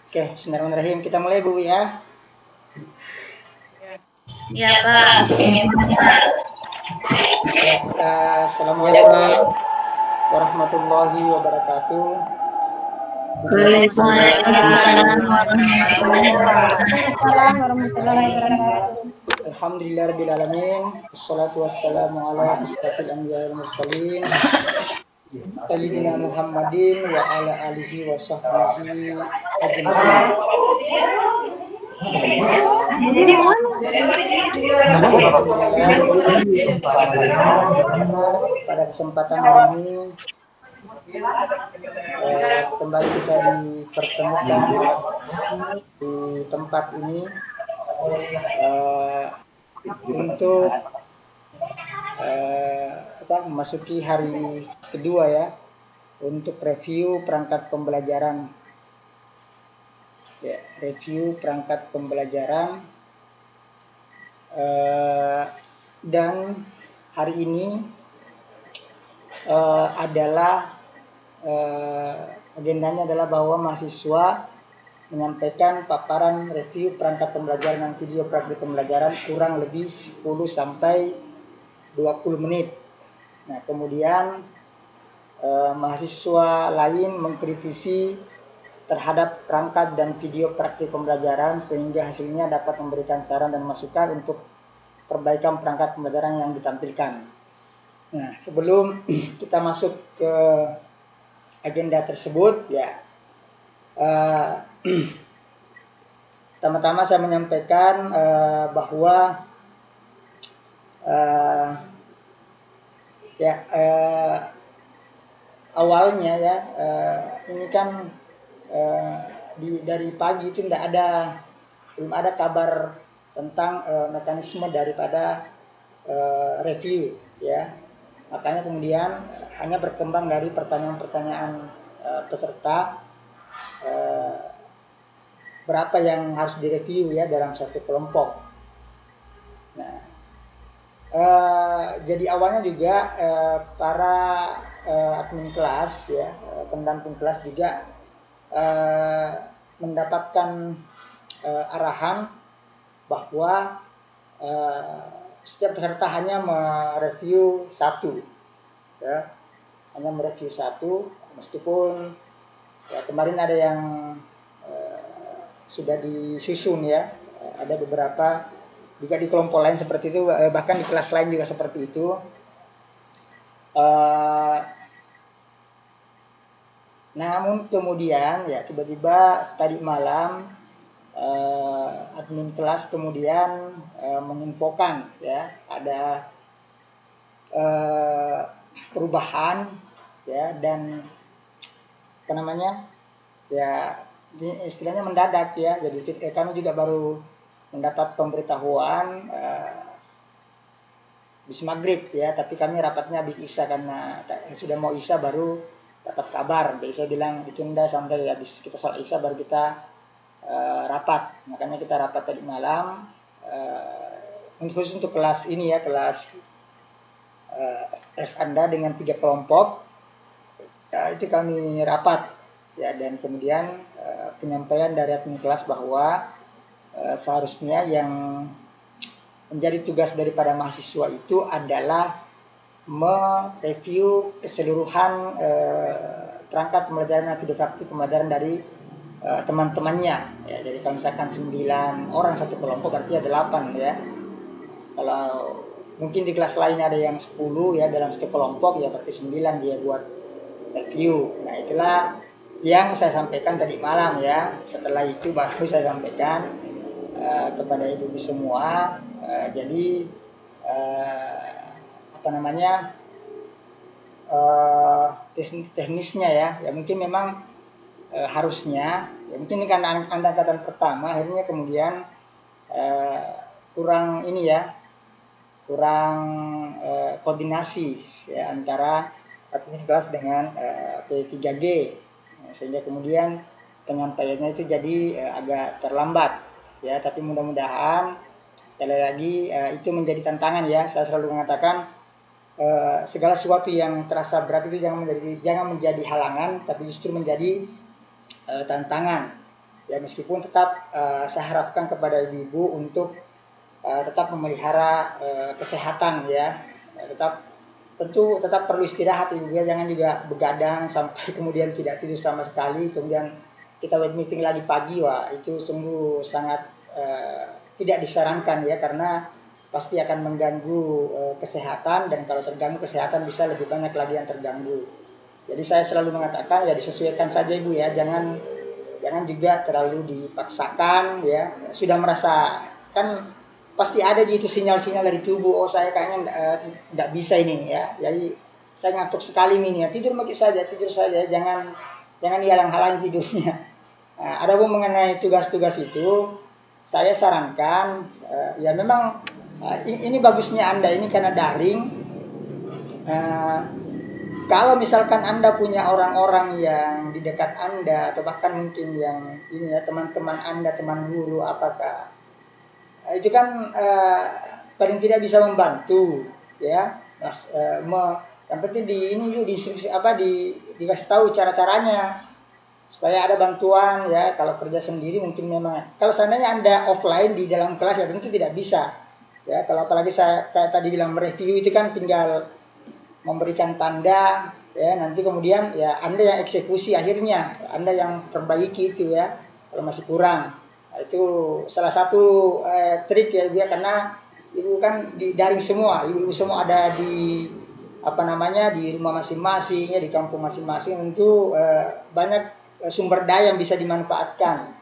Oke, bismillahirrahmanirrahim. Kita mulai Bu ya. Ya Pak. Assalamualaikum warahmatullahi wabarakatuh. Waalaikumsalam warahmatullahi wabarakatuh. Waalaikumsalam warahmatullahi wabarakatuh. Alhamdulillahirabbil alamin. Wassalatu wassalamu ala asyrafil anbiya'i wal mursalin. Sayyidina Muhammadin wa ala alihi wa sahbihi ajma'in. Pada kesempatan hari ini kembali kita dipertemukan di tempat ini untuk memasuki hari kedua ya, untuk review perangkat pembelajaran. Ya, review perangkat pembelajaran dan hari ini agendanya adalah bahwa mahasiswa menyampaikan paparan review perangkat pembelajaran dan video praktik pembelajaran kurang lebih 10 sampai 20 menit. Nah, kemudian mahasiswa lain mengkritisi terhadap perangkat dan video praktik pembelajaran sehingga hasilnya dapat memberikan saran dan masukan untuk perbaikan perangkat pembelajaran yang ditampilkan. Nah, sebelum kita masuk ke agenda tersebut ya, pertama-tama saya menyampaikan bahwa awalnya ya, ini kan dari pagi itu belum ada kabar tentang mekanisme daripada review ya. Makanya kemudian hanya berkembang dari pertanyaan-pertanyaan peserta, berapa yang harus direview ya dalam satu kelompok. Nah, jadi awalnya juga para admin kelas ya, pendamping kelas juga mendapatkan arahan bahwa setiap peserta hanya mereview satu ya, meskipun ya, kemarin ada yang sudah disusun ya, ada beberapa juga di kelompok lain seperti itu, bahkan di kelas lain juga seperti itu. Namun kemudian ya tiba-tiba tadi malam admin kelas kemudian menginfokan ya ada perubahan ya, dan ya istilahnya mendadak ya. Jadi kami juga baru mendapat pemberitahuan habis maghrib ya, tapi kami rapatnya habis isya karena sudah mau isya baru dapat kabar. Jadi saya bilang ditunda sampai habis kita sholat isya baru kita rapat. Makanya kita rapat tadi malam khusus untuk kelas ini ya, kelas Anda dengan 3 kelompok ya, itu kami rapat ya, dan kemudian penyampaian dari admin kelas bahwa seharusnya yang menjadi tugas daripada mahasiswa itu adalah mereview keseluruhan perangkat pembelajaran dan video praktik pembelajaran dari teman-temannya ya. Jadi kalau misalkan 9 orang satu kelompok berarti ada 8 ya. Kalau mungkin di kelas lain ada yang 10 ya dalam satu kelompok ya, berarti 9 dia buat review. Nah, itulah yang saya sampaikan tadi malam ya. Setelah itu baru saya sampaikan kepada ibu-ibu semua. Jadi teknisnya ya mungkin memang harusnya ya, mungkin ini karena angkatan pertama akhirnya kemudian kurang koordinasi ya antara admin kelas dengan P3G, sehingga kemudian penyampaiannya itu jadi agak terlambat ya. Tapi mudah-mudahan sekali lagi itu menjadi tantangan ya. Saya selalu mengatakan segala sesuatu yang terasa berat itu jangan menjadi halangan, tapi justru menjadi tantangan Ya meskipun tetap saya harapkan kepada ibu-ibu untuk tetap memelihara kesehatan ya. Tentu tetap perlu istirahat ibu ya, jangan juga begadang sampai kemudian tidak tidur sama sekali, kemudian kita web meeting lagi pagi, wah itu sungguh sangat tidak disarankan ya, karena pasti akan mengganggu kesehatan, dan kalau terganggu kesehatan bisa lebih banyak lagi yang terganggu. Jadi saya selalu mengatakan ya disesuaikan saja ibu ya, jangan juga terlalu dipaksakan ya. Sudah merasa kan pasti ada gitu sinyal-sinyal dari tubuh, oh saya kayaknya nggak bisa ini ya, jadi saya ngantuk sekali ini ya, tidur saja, jangan dihalang-halangi tidurnya. Nah, ada pun mengenai tugas-tugas itu, saya sarankan ya memang ini bagusnya Anda ini karena daring. Kalau misalkan Anda punya orang-orang yang di dekat Anda, atau bahkan mungkin yang ini ya, teman-teman Anda, teman guru, apakah itu kan paling tidak bisa membantu ya, Mas. Yang penting dikasih tahu cara-caranya supaya ada bantuan ya. Kalau kerja sendiri mungkin memang, kalau seandainya Anda offline di dalam kelas ya tentu tidak bisa ya. Kalau apalagi saya kayak tadi bilang mereview itu kan tinggal memberikan tanda ya, nanti kemudian ya Anda yang eksekusi, akhirnya Anda yang perbaiki itu ya kalau masih kurang. Nah, itu salah satu trik ya Ibu ya, karena Ibu kan di daring semua, Ibu semua ada di di rumah masing-masing ya, di kampung masing-masing, tentu banyak sumber daya yang bisa dimanfaatkan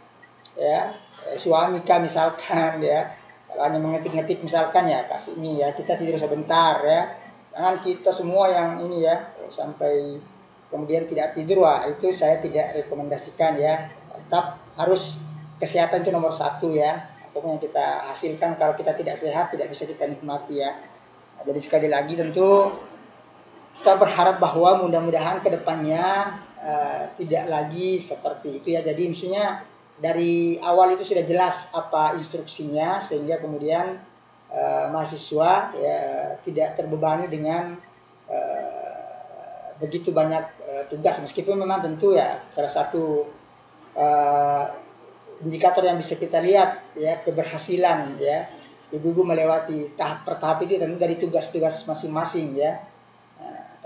ya. Suami kah misalkan ya, kalau hanya mengetik-ngetik misalkan ya, kasih ini ya, kita tidur sebentar ya, jangan kita semua yang ini ya sampai kemudian tidak tidur. Wah itu saya tidak rekomendasikan ya. Tetap harus kesehatan itu nomor satu ya, apapun yang kita hasilkan kalau kita tidak sehat tidak bisa kita nikmati ya. Nah, jadi sekali lagi tentu kita berharap bahwa mudah-mudahan kedepannya tidak lagi seperti itu ya. Jadi misalnya dari awal itu sudah jelas apa instruksinya, sehingga kemudian mahasiswa ya tidak terbebani dengan begitu banyak tugas, meskipun memang tentu ya salah satu indikator yang bisa kita lihat ya keberhasilan ya ibu-ibu melewati tahap per tahap itu tentu dari tugas-tugas masing-masing ya.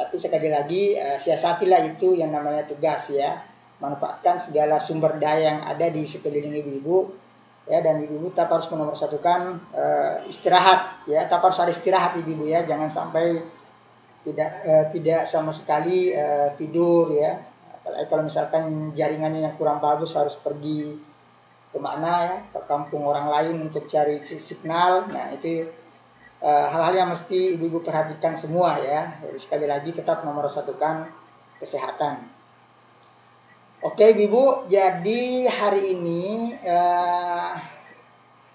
Tapi sekali lagi siasatilah itu yang namanya tugas ya, manfaatkan segala sumber daya yang ada di sekeliling ibu-ibu ya, dan ibu-ibu tetap harus menomorsatukan istirahat ya, tetap harus ada istirahat ibu-ibu ya, jangan sampai tidak sama sekali tidur ya. Apalagi kalau misalkan jaringannya yang kurang bagus, harus pergi kemana ya, ke kampung orang lain untuk cari signal. Nah itu hal-hal yang mesti ibu-ibu perhatikan semua ya. Jadi sekali lagi tetap satukan kesehatan. Oke ibu-ibu, jadi hari ini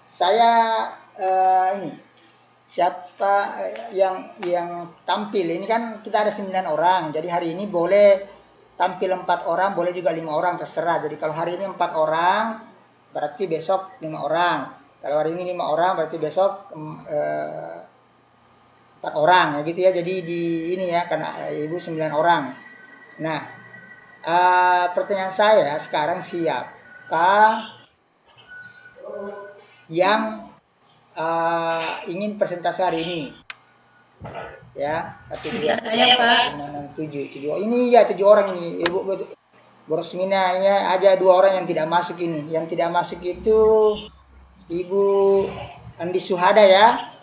saya ini siapa yang tampil ini, kan kita ada 9 orang, jadi hari ini boleh tampil 4 orang, boleh juga 5 orang, terserah. Jadi kalau hari ini 4 orang berarti besok 5 orang, kalau hari ini 5 orang berarti besok 4 orang ya gitu ya. Jadi di ini ya, karena ibu 9 orang. Nah pertanyaan saya sekarang, siapa yang ingin presentasi hari ini ya? Bisa saya Pak. 7 ini ya, 7 orang ini ibu. Borosmina ini aja 2 orang yang tidak masuk ini. Yang tidak masuk itu Ibu Andi Suhada ya.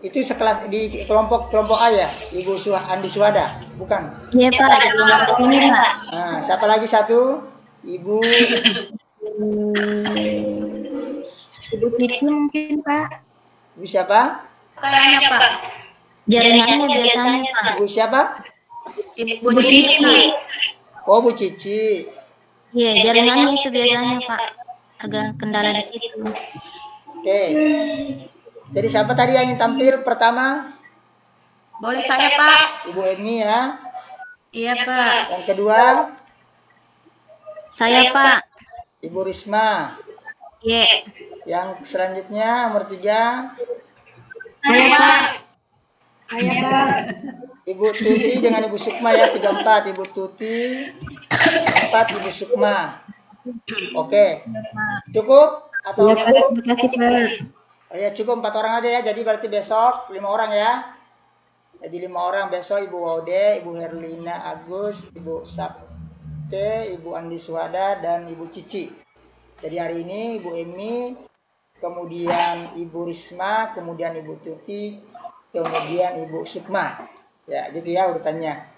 Itu sekelas di kelompok A ya, Ibu Andi Suhada, bukan? Iya Pak, di kelompok sini Pak. Nah, siapa lagi satu? Ibu Ibu Titi mungkin Pak. Ibu siapa? Kayaknya Pak. Jaringannya biasanya Pak. Ibu siapa? Ibu Cici. Oh, Bu Cici. Iya, jaringannya itu biasanya Pak. Agak kendala di situ. Oke. Jadi siapa tadi yang ingin tampil pertama? Boleh saya Pak? Ibu Emi ya. Iya Pak. Yang kedua? Saya Pak. Ibu Risma. Iya. Yang selanjutnya nomor 3? Saya Pak. Saya Pak. Ibu Tuti dengan Ibu Sukma ya, 34. Ibu Tuti, keempat Ibu Sukma. Oke. Cukup atau Iya, Pak. Terima kasih, Pak. Oh ya, cukup 4 orang aja ya. Jadi berarti besok 5 orang ya. Jadi 5 orang besok Ibu Waude, Ibu Herlina Agus, Ibu Sabte, Ibu Andi Suhada, dan Ibu Cici. Jadi hari ini Ibu Emi, kemudian Ibu Risma, kemudian Ibu Tuti, kemudian Ibu Sukma. Ya, gitu ya urutannya.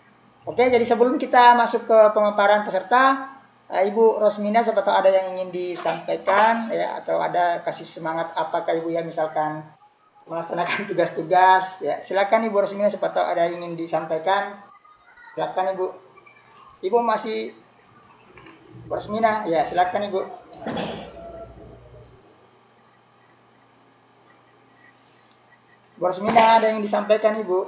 Oke, jadi sebelum kita masuk ke pemaparan peserta, Ibu Rosmina, siapa tahu ada yang ingin disampaikan ya, atau ada kasih semangat apakah Ibu ya misalkan melaksanakan tugas-tugas ya. Silakan Ibu Rosmina, siapa tahu ada yang ingin disampaikan. Silakan Ibu. Ibu masih Rosmina ya, silakan Ibu. Bu Rosmina, ada yang disampaikan Ibu?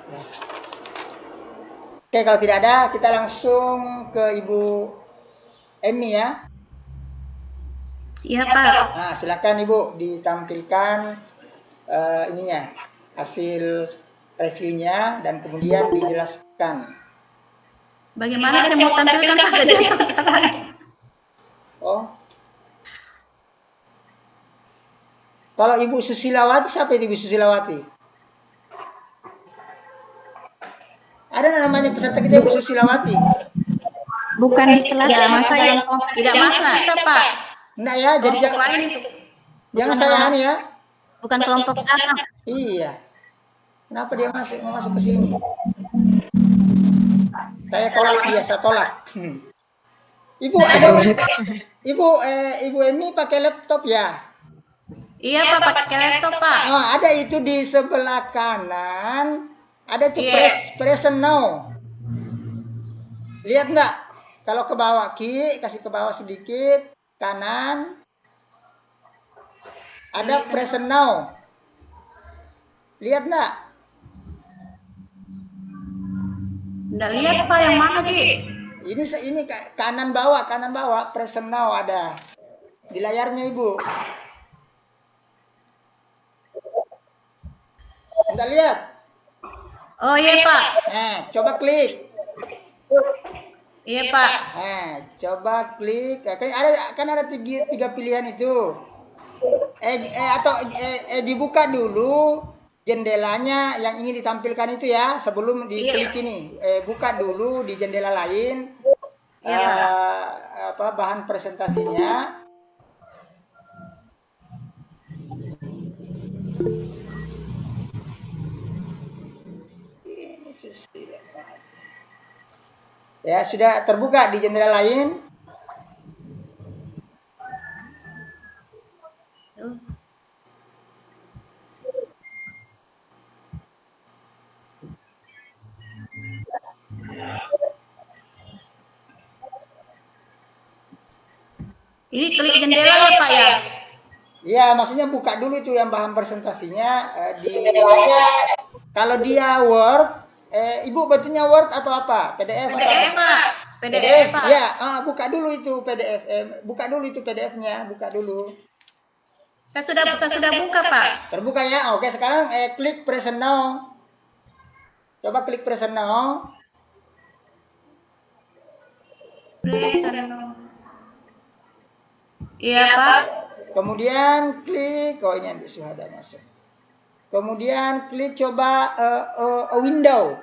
Ya. Oke, kalau tidak ada, kita langsung ke Ibu Emi ya. Iya, Pak. Nah, silakan Ibu ditampilkan ininya, hasil reviewnya dan kemudian dijelaskan. Bagaimana saya mau tampilkan Pak saja caranya? Oh. Kalau Ibu Susilawati, siapa itu Ibu Susilawati? Ada namanya peserta kita Ibu Susilawati? Bukan di kelas. Tidak masuk dalam kelompok. Tidak masuk kita, Pak. Enggak ya, jadi Kelompok lain itu. jangan Bukan saya kelompok- anu ya. Bukan kelompok A, Pak. Iya. Kenapa dia mau masuk ke sini? Saya tolak dia, saya tolak. Ibu ada Ibu Emi pakai laptop ya? Iya, Pak, pakai laptop, Pak. Oh, ada itu di sebelah kanan. Ada tuh Iya. present now. Lihat nggak? Kalau ke bawah Ki, kasih ke bawah sedikit, kanan. Ada present now. Lihat nggak? Nggak lihat, Pak, yang mana, Ki? Ini kanan bawah present now ada di layarnya Ibu. Nggak lihat? Oh, iya, Pak. Nah, coba klik. Iya, Pak. Nah, coba klik. Kan ada tiga pilihan itu. Dibuka dulu jendelanya yang ingin ditampilkan itu ya, sebelum diklik ini. Buka dulu di jendela lain. Iya, Pak. Bahan presentasinya. Ini ya, sudah terbuka di jendela lain. Ini klik jendela ya, Pak, ya? Iya, maksudnya buka dulu itu yang bahan presentasinya kalau dia Word, Ibu bacanya Word atau apa? PDF atau PDF, apa? Pak. PDF, Pak. Ya, buka dulu itu PDF. Buka dulu itu PDF-nya, buka dulu. Saya sudah buka, Pak. Terbuka ya. Oke, sekarang klik present now. Coba klik present now. Iya, Pak. Kemudian klik, ini yang sudah masuk. Kemudian klik coba a window.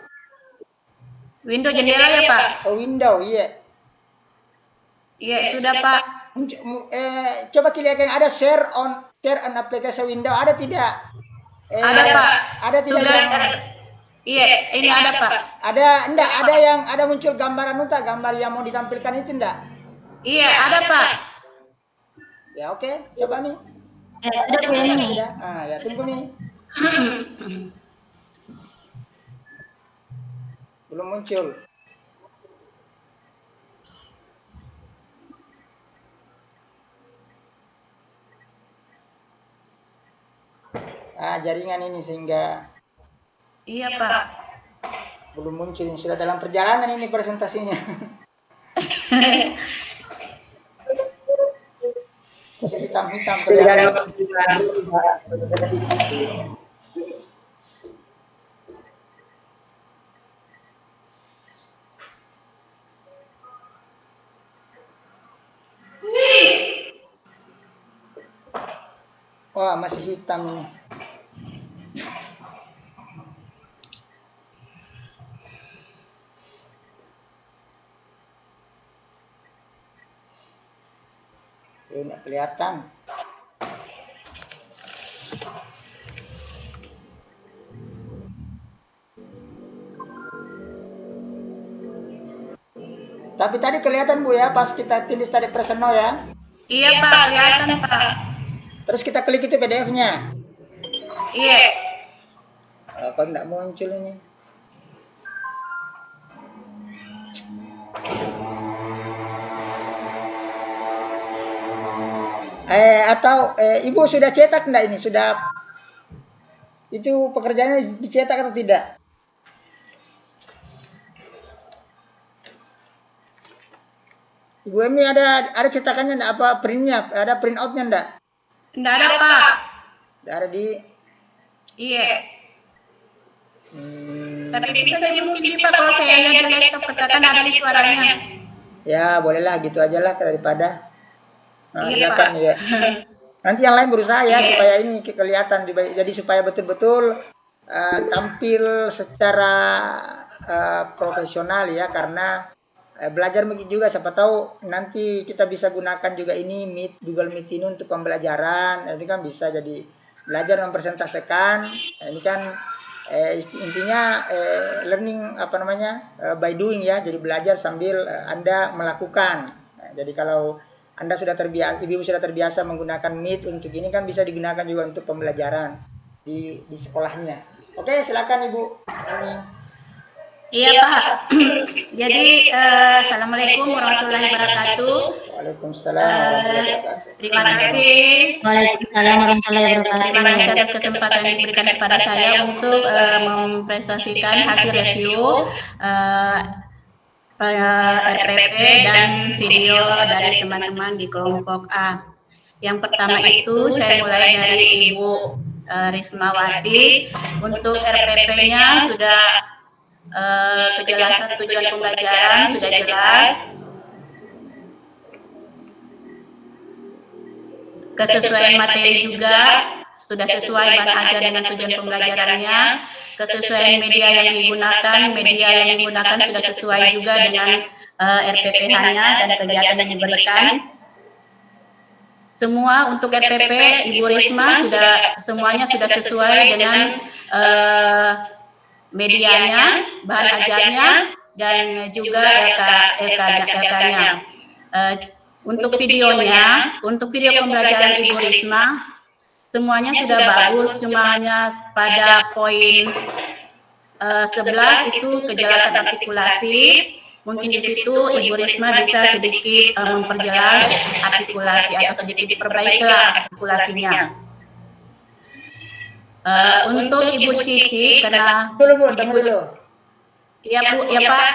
Window jendela ya, Pak? A window, iya. Iya, sudah, Pak. Coba klik yang ada share an application window, ada tidak? Ada, Pak. Ada tidak yang Iya, ini ada, Pak. Ada yang ada muncul gambaran gambar yang mau ditampilkan itu enggak? Iya, ada, Pak. Ya, oke, coba nih. Ya, sudah Bu Emi. Sudah. Ya tunggu nih. Belum muncul. Jaringan ini sehingga Iya, Pak. belum muncul, sudah dalam perjalanan ini presentasinya. Masih hitam-hitam. Wah, masih hitam ini. Nggak kelihatan. Tapi tadi kelihatan Bu ya, pas kita tulis tadi personal ya. Iya Pak, kelihatan Pak. Terus kita klik itu PDF-nya. Iya. Apa enggak muncul ini? Atau Ibu sudah cetak enggak ini? Sudah itu pekerjaannya dicetak atau tidak? Ibu Emi ada cetakannya enggak, apa printnya? Ada print outnya enggak? Enggak ada Pak. Enggak ada di. Iya. Tapi bisa aja mungkin di Pak, kalau saya lihat di laptop katakan ada di suaranya. Ya bolehlah gitu aja lah daripada. Nah, Iya kelihatan Pak. ya. Nanti yang lain berusaha ya supaya ini kelihatan, jadi supaya betul-betul tampil secara profesional ya, karena belajar begitu juga, siapa tahu nanti kita bisa gunakan juga ini Meet, Google Meet ini untuk pembelajaran. Nanti kan bisa jadi belajar mempresentasikan. Ini kan intinya learning by doing ya, jadi belajar sambil Anda melakukan. Nah, jadi kalau Anda sudah terbiasa, Ibu sudah terbiasa menggunakan Meet untuk ini, kan bisa digunakan juga untuk pembelajaran di sekolahnya. Oke, silakan Ibu. Iya Pak. Jadi assalamualaikum warahmatullahi wabarakatuh. Waalaikumsalam warahmatullahi wabarakatuh. Terima kasih. Waalaikumsalam warahmatullahi wabarakatuh. Terima kasih atas kesempatan yang diberikan kepada saya untuk mempresentasikan hasil review RPP dan video dari teman-teman di kelompok A. Yang pertama itu saya mulai dari Ibu Rismawati. Untuk RPP-nya sudah kejelasan tujuan pembelajaran sudah jelas, kesesuaian materi juga sudah sesuai bahan ajar dengan tujuan pembelajarannya, kesesuaian media yang digunakan sudah sesuai juga dengan RPPH-nya dan kegiatan yang diberikan. Semua untuk RPP Ibu Risma semuanya sudah sesuai dengan medianya, bahan ajarnya, dan juga LK-nya. Untuk videonya, untuk video pembelajaran Ibu Risma, semuanya sudah bagus, cuma hanya pada poin 11 itu kejelasan artikulasi. Mungkin di situ Ibu Risma bisa sedikit memperjelas artikulasi atau sedikit diperbaikilah artikulasinya. Untuk Ibu Cici, karena tunggu dulu. Iya Bu, ya Pak.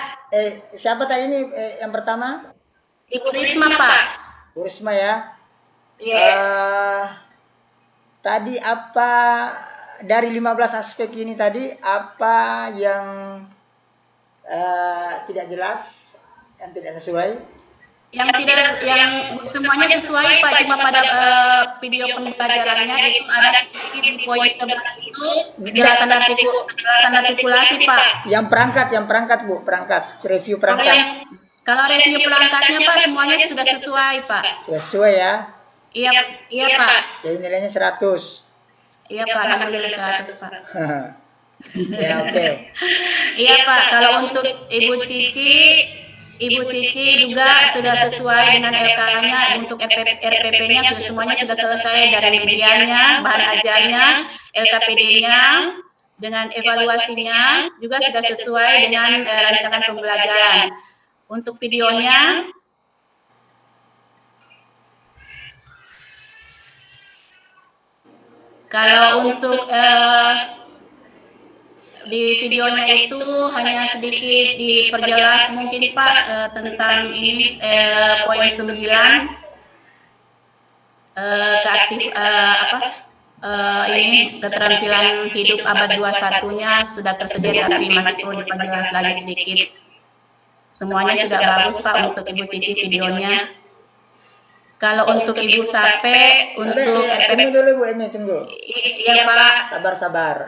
Siapa tadi ini yang pertama? Ibu Risma Pak. Bu Risma ya. Iya. Tadi apa dari 15 aspek ini tadi, apa yang tidak jelas, yang tidak sesuai? Yang semuanya sesuai Pak, cuma pada video pembelajarannya itu ada di poin 11 itu kejelasan artikulasi Pak. Yang perangkat Bu, review perangkat. Kalau review perangkatnya Pak semuanya sudah sesuai Pak. Sesuai ya? Iya Pak. Jadi nilainya 100. Iya Pak, alhamdulillah 100 Pak. Ya oke. Iya Pak, kalau untuk Ibu Cici juga sudah sesuai dengan LK-nya. Untuk RPP-nya semuanya sudah selesai dari medianya, bahan ajarnya, LKPD-nya, dengan evaluasinya juga sudah sesuai dengan rancangan pembelajaran. Untuk videonya, kalau untuk di videonya itu hanya sedikit diperjelas mungkin Pak tentang ini poin 9 ini keterampilan hidup abad 21-nya sudah tersedia, tapi masih perlu diperjelas lagi sedikit. Semuanya sudah bagus Pak untuk Ibu Cici videonya. Kalau untuk Ibu Sape, untuk tunggu dulu Bu Emi, tunggu. Iya Pak. Sabar.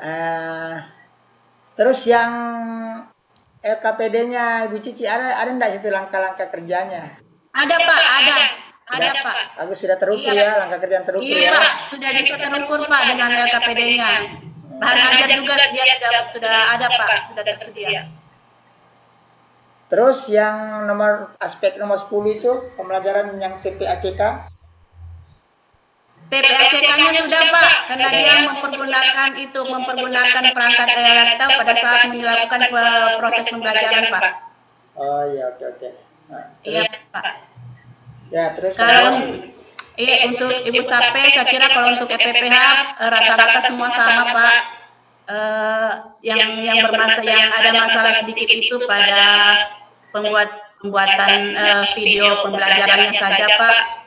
Terus yang LKPD-nya Ibu Cici ada enggak situ langkah-langkah kerjanya? Ada Pak, ada Pak. Bagus, sudah terukur ya, langkah kerja yang terukur Iya ya. Pak, sudah bisa terukur Pak dengan LKPD-nya. Bahan ajar juga dia sudah ada Pak, sudah tersedia. Terus yang aspek nomor 10 itu pembelajaran yang TPACK? TPACK-nya sudah Pak, karena dia mempergunakan perangkat elektronik pada saat melakukan proses pembelajaran Pak. Oh iya, oke. Nah, iya Pak. Ya, terus kalau untuk Ibu Sape, saya kira kalau untuk EPPH rata-rata semua sama Pak. Yang ada masalah sedikit itu pada pembuatan video pembelajarannya saja Pak.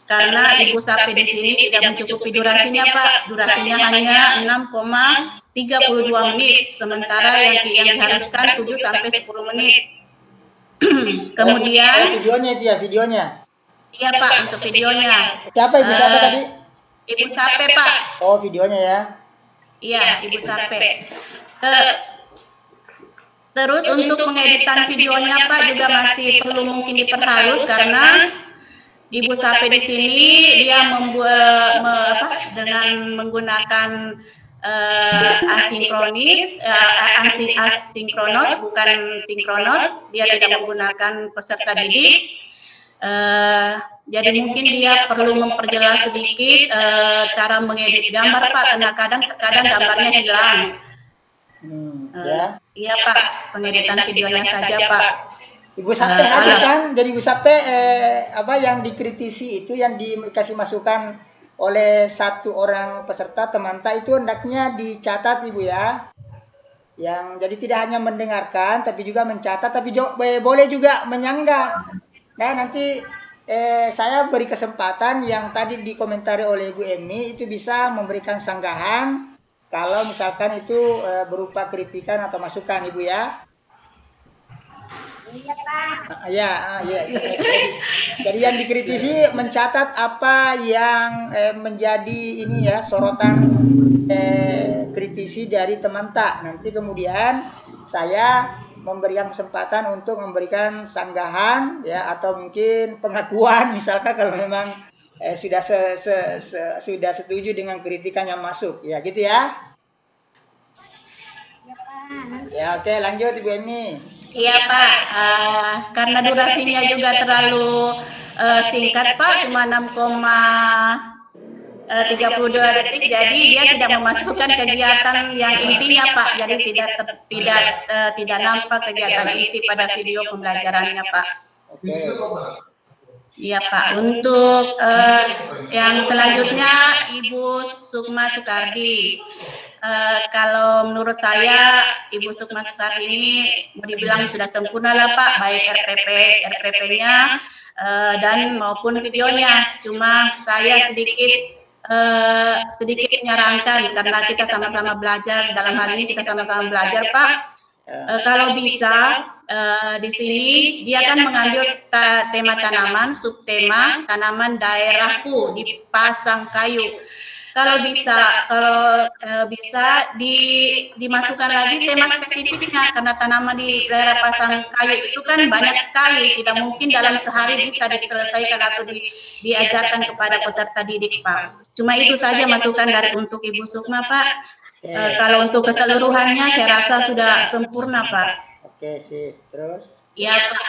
Karena Ibu Sape di sini tidak mencukupi durasinya Pak. Durasinya hanya 6,32 menit, sementara yang diharuskan 7 sampai 10 menit. Kemudian videonya itu ya, videonya. Iya Pak, untuk videonya. Siapa Ibu Sape tadi? Ibu Sape Pak. Oh, videonya ya. Iya, Ibu Sape. Terus untuk pengeditan videonya Pak juga masih perlu mungkin diperhalus karena Ibu Sape di sini dia dengan menggunakan asinkronos bukan sinkronos, dia tidak menggunakan peserta didik. Jadi mungkin dia perlu memperjelas sedikit cara mengedit gambar Pak, karena kadang gambarnya hilang. Iya Pak, pengeditan videonya saja Pak. Ibu Sape ada kan? Jadi Ibu Sape yang dikritisi itu yang dikasih masukan oleh satu orang peserta Temanta itu hendaknya dicatat Ibu ya. Yang jadi tidak hanya mendengarkan tapi juga mencatat, tapi boleh juga menyanggah. Nah, nanti saya beri kesempatan yang tadi dikomentari oleh Ibu Emi itu bisa memberikan sanggahan kalau misalkan itu berupa kritikan atau masukan Ibu ya. Iya Pak. Iya. Jadi yang dikritisi mencatat apa yang menjadi ini ya sorotan kritisi dari Temanta. Nanti kemudian saya memberikan kesempatan untuk memberikan sanggahan ya atau mungkin pengakuan misalkan kalau memang sudah sudah setuju dengan kritikan yang masuk ya gitu ya. Iya Pak. Ya oke, lanjut Ibu Emi. Iya Pak, karena durasinya juga terlalu singkat Pak, cuma 6,32 detik, jadi dia tidak memasukkan kegiatan yang intinya Pak, jadi tidak nampak kegiatan inti pada video pembelajarannya Pak. Oke. Iya Pak, untuk yang selanjutnya Ibu Sukma Sukardi. Kalau menurut saya Ibu Sukma Sukardi ini mau dibilang sudah sempurna lah Pak, baik RPP-nya dan maupun videonya. Cuma saya sedikit menyarankan karena kita sama-sama belajar, dalam hal ini kita sama-sama belajar Pak. Kalau bisa di sini dia akan mengambil tema tanaman, subtema tanaman daerahku di Pasangkayu. Kalau bisa dimasukkan lagi tema spesifiknya karena tanaman di daerah Pasangkayu itu kan banyak sekali, tidak mungkin dalam sehari bisa diselesaikan atau diajarkan kepada peserta didik Pak. Cuma itu saja masukan untuk Ibu Sukma Pak. Kalau untuk keseluruhannya saya rasa sudah sempurna Pak. Oke sih, terus? Ya Pak.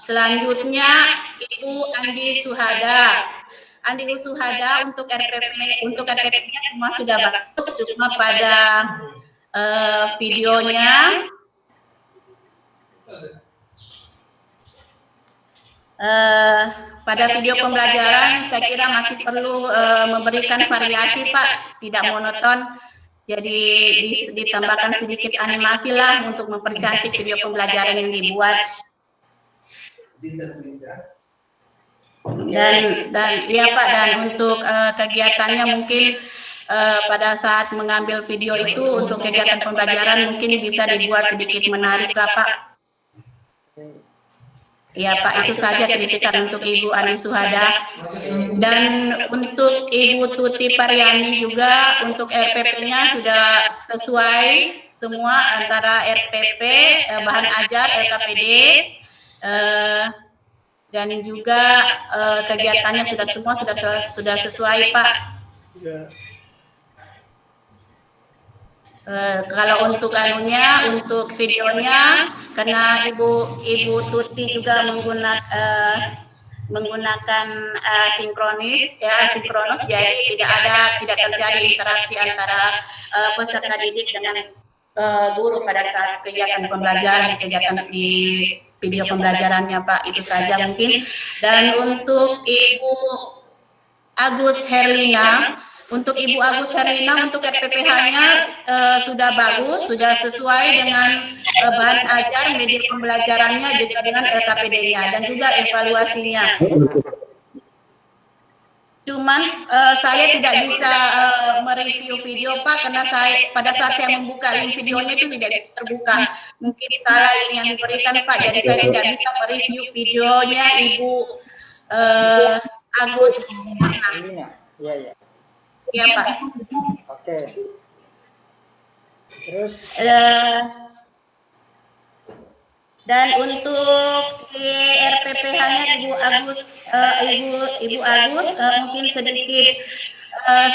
Selanjutnya Ibu Andi Suhada. Andi Suhada untuk RPP-nya semua sudah bagus, cuma pada videonya pada video pembelajaran saya kira masih perlu memberikan variasi Pak, tidak monoton. Jadi ditambahkan sedikit animasi lah untuk mempercantik video pembelajaran yang dibuat. Dan ya Pak, dan untuk kegiatannya mungkin pada saat mengambil video itu untuk kegiatan pembelajaran mungkin bisa dibuat sedikit menarik lah Pak. Ya Pak, itu saja kritikan untuk Ibu Ani Suhada. Dan untuk Ibu Tuti Pariani juga untuk RPP-nya sudah sesuai semua antara RPP, bahan ajar, LKPD, dan juga kegiatannya sudah sesuai Pak. Kalau untuk anunya, untuk videonya, karena Ibu Tuti juga menggunakan sinkronos, jadi tidak terjadi interaksi antara peserta didik dengan guru pada saat kegiatan pembelajaran di video pembelajarannya Pak. Itu saja mungkin. Dan untuk Ibu Agus Herlina, untuk Ibu Agus Herlina untuk RPPH-nya sudah bagus, sudah sesuai dengan bahan ajar, media pembelajarannya juga dengan LKPD-nya dan juga evaluasinya. Cuman saya tidak bisa mereview video Pak karena pada saat saya membuka link videonya itu tidak bisa terbuka. Mungkin salah link yang diberikan Pak, jadi saya tidak bisa mereview videonya Ibu Agus Herlina. Iya. Iya Pak. Oke. Terus dan untuk RPPH-nya Ibu Agus mungkin sedikit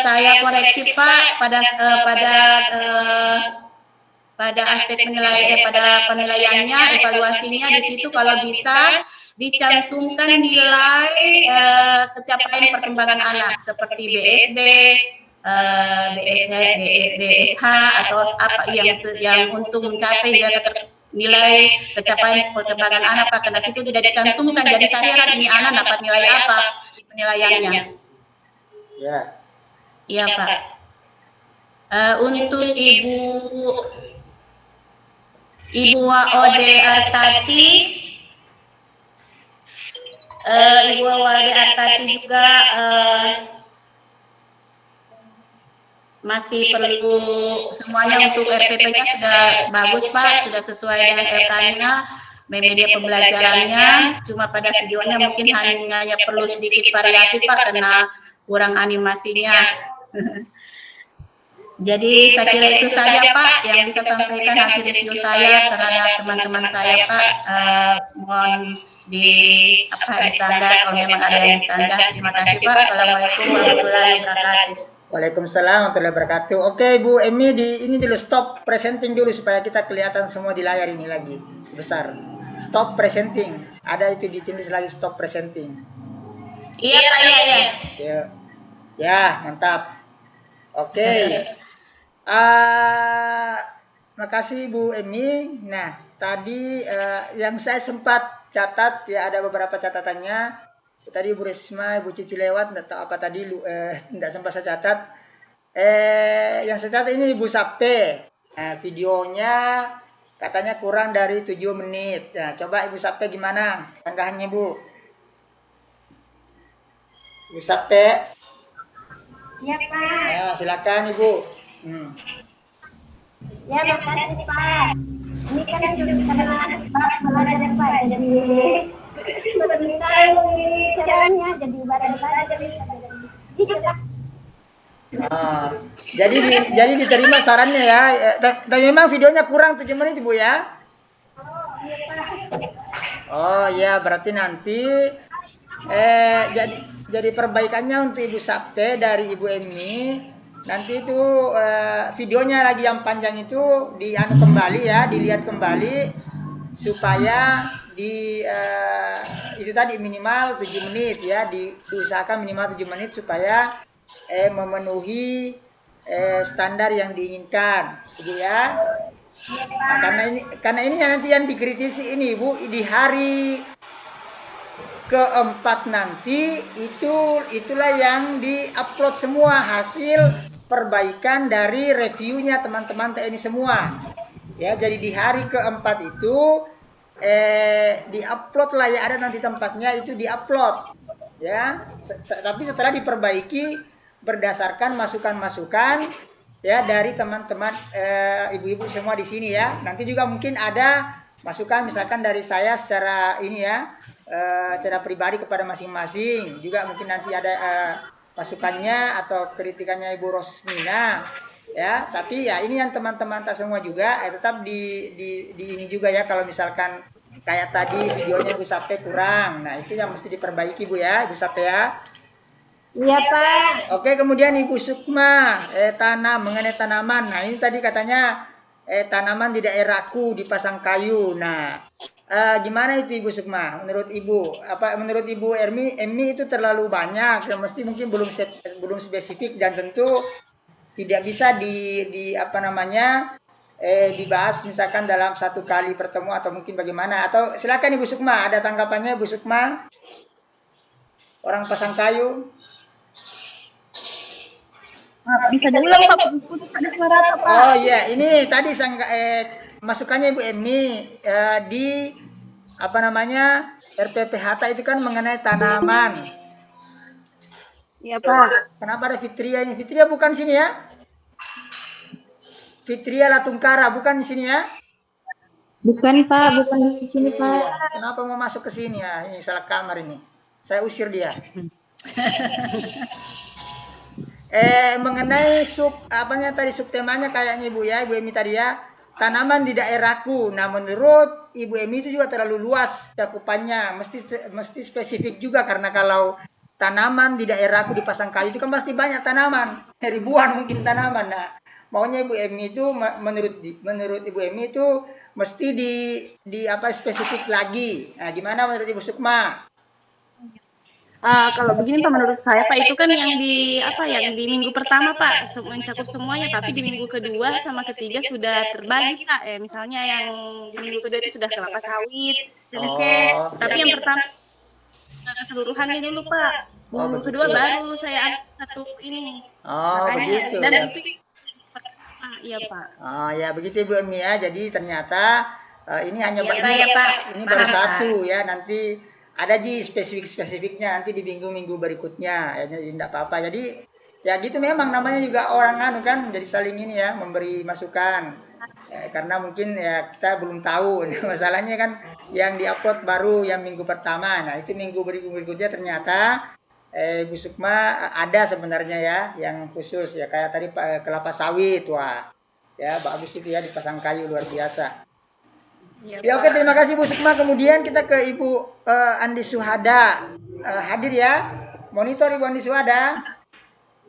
saya koreksi Pak pada aspek penilaiannya, evaluasinya di situ kalau bisa dicantumkan nilai capaian perkembangan anak seperti BSB, BSH atau apa yang untuk mencapai nilai capaian perkembangan anak Pak, karena situ tidak dicantumkan, jadi saya heran ini anak dapat nilai apa di penilaiannya. Ya. Iya Pak. Untuk Ibu Ode Artati, Ibu Ode Artati juga masih perlu semuanya untuk RPP-nya sudah bagus Pak, sudah sesuai dengan LK-nya, media pembelajarannya, cuma pada videonya mungkin hanya perlu sedikit variasi Pak karena kurang animasinya. Jadi saya kira itu saja Pak yang bisa sampaikan hasil review saya terhadap teman-teman saya Pak. Mohon disanggah kalau memang ada yang disanggah. Terima kasih Pak. Assalamualaikum warahmatullahi wabarakatuh. Waalaikumsalam warahmatullahi wabarakatuh. Oke Bu Emi, ini dulu stop presenting dulu supaya kita kelihatan semua di layar ini lagi besar. Stop presenting. Ada itu ditulis lagi stop presenting. Iya Pak, iya. Ya, mantap. Oke. Makasih Bu Emi. Nah, tadi yang saya sempat catat ya, ada beberapa catatannya. Tadi Bu Risma, Bu Cici lewat, enggak tahu apa tadi, enggak sempat saya catat. Yang saya catat ini Bu Sape. Nah, videonya katanya kurang dari 7 menit. Nah, coba Ibu Sape gimana sanggahannya Bu? Bu Sape. Ya Pak. Ya, silakan Ibu. Ya makasih Pak. Ini kan Pak belajar Pak, jadi tahu caranya, jadi belajar gitu Pak. Jadi diterima sarannya ya. Dan memang videonya kurang 7 menit Bu ya. Oh iya, berarti nanti jadi perbaikannya untuk Ibu Sabte dari Ibu Emi. Nanti itu videonya lagi yang panjang itu dianu kembali ya, dilihat kembali supaya itu tadi minimal 7 menit ya, diusahakan minimal 7 menit supaya memenuhi standar yang diinginkan, gitu ya. Nah, karena ini nanti yang dikritisi ini Bu, di hari keempat nanti itulah yang diupload semua hasil perbaikan dari reviewnya teman-teman TNI semua. Ya, jadi di hari keempat itu diupload lah ya, ada nanti tempatnya itu diupload. Ya, tapi setelah diperbaiki berdasarkan masukan-masukan ya dari teman-teman ibu-ibu semua di sini ya. Nanti juga mungkin ada masukan misalkan dari saya secara ini ya, secara pribadi kepada masing-masing. Juga mungkin nanti ada masukannya atau kritikannya Ibu Rosmina ya. Tapi ya ini yang teman-teman tak semua juga tetap di ini juga ya, kalau misalkan kayak tadi videonya Ibu Sape kurang. Nah, itu yang mesti diperbaiki Bu ya, Ibu Sape ya. Iya Pak. Oke, kemudian Ibu Sukma, mengenai tanaman. Nah, ini tadi katanya tanaman di daerahku dipasang kayu. Nah, gimana itu Ibu Sukma? Menurut Ibu, menurut Ibu Emmi itu terlalu banyak, mesti mungkin belum spesifik dan tentu tidak bisa dibahas misalkan dalam satu kali pertemuan atau mungkin bagaimana? Atau silakan Ibu Sukma, ada tanggapannya Ibu Sukma? Orang pasang kayu. Bisa diulang Pak, putus-putus ada suara apa Pak? Oh iya, ini tadi masukannya Ibu Emmi di RPP Hatta itu kan mengenai tanaman. Iya Pak. Kenapa ada Fitria ini? Fitria bukan sini ya? Fitria Latungkara bukan di sini ya? Bukan Pak, bukan di sini Pak. Iya. Kenapa mau masuk ke sini ya? Ini salah kamar ini. Saya usir dia. Mengenai subtemanya kayaknya Ibu ya, Ibu Emi tadi ya, tanaman di daerahku. Nah, menurut Ibu Emi itu juga terlalu luas cakupannya, mesti spesifik juga, karena kalau tanaman di daerahku dipasang kayu itu kan pasti banyak tanaman, ribuan mungkin tanaman. Nah, maunya Ibu Emi itu menurut Ibu Emi itu mesti spesifik lagi. Nah, gimana menurut Ibu Sukma? Kalau begini Pak, menurut saya Pak itu kan yang di minggu pertama Pak mencakup semuanya, tapi di minggu kedua sama ketiga sudah terbagi Pak. Misalnya yang di minggu kedua itu sudah kelapa sawit, cengkeh, tapi yang pertama keseluruhannya dulu Pak. Minggu kedua baru saya ambil satu ini. Makanya Begitu. Dan Ya. itu iya Pak. Ya begitu Ibu Emi ya. Jadi ternyata ini hanya ini baru satu ya. Nanti ada spesifik-spesifiknya nanti di minggu-minggu berikutnya ya, jadi tidak apa-apa. Jadi ya gitu, memang namanya juga orang kan, jadi saling ini ya, memberi masukan karena mungkin ya kita belum tahu. Masalahnya kan yang diupload baru yang minggu pertama. Nah, itu minggu berikutnya ternyata Bu Sukma ada sebenarnya ya yang khusus ya, kayak tadi kelapa sawit. Wah ya bagus itu ya, dipasang kayu luar biasa. Ya oke, terima kasih Bu Sukma. Kemudian kita ke Ibu Andi Suhada. Hadir ya. Monitor Ibu Andi Suhada.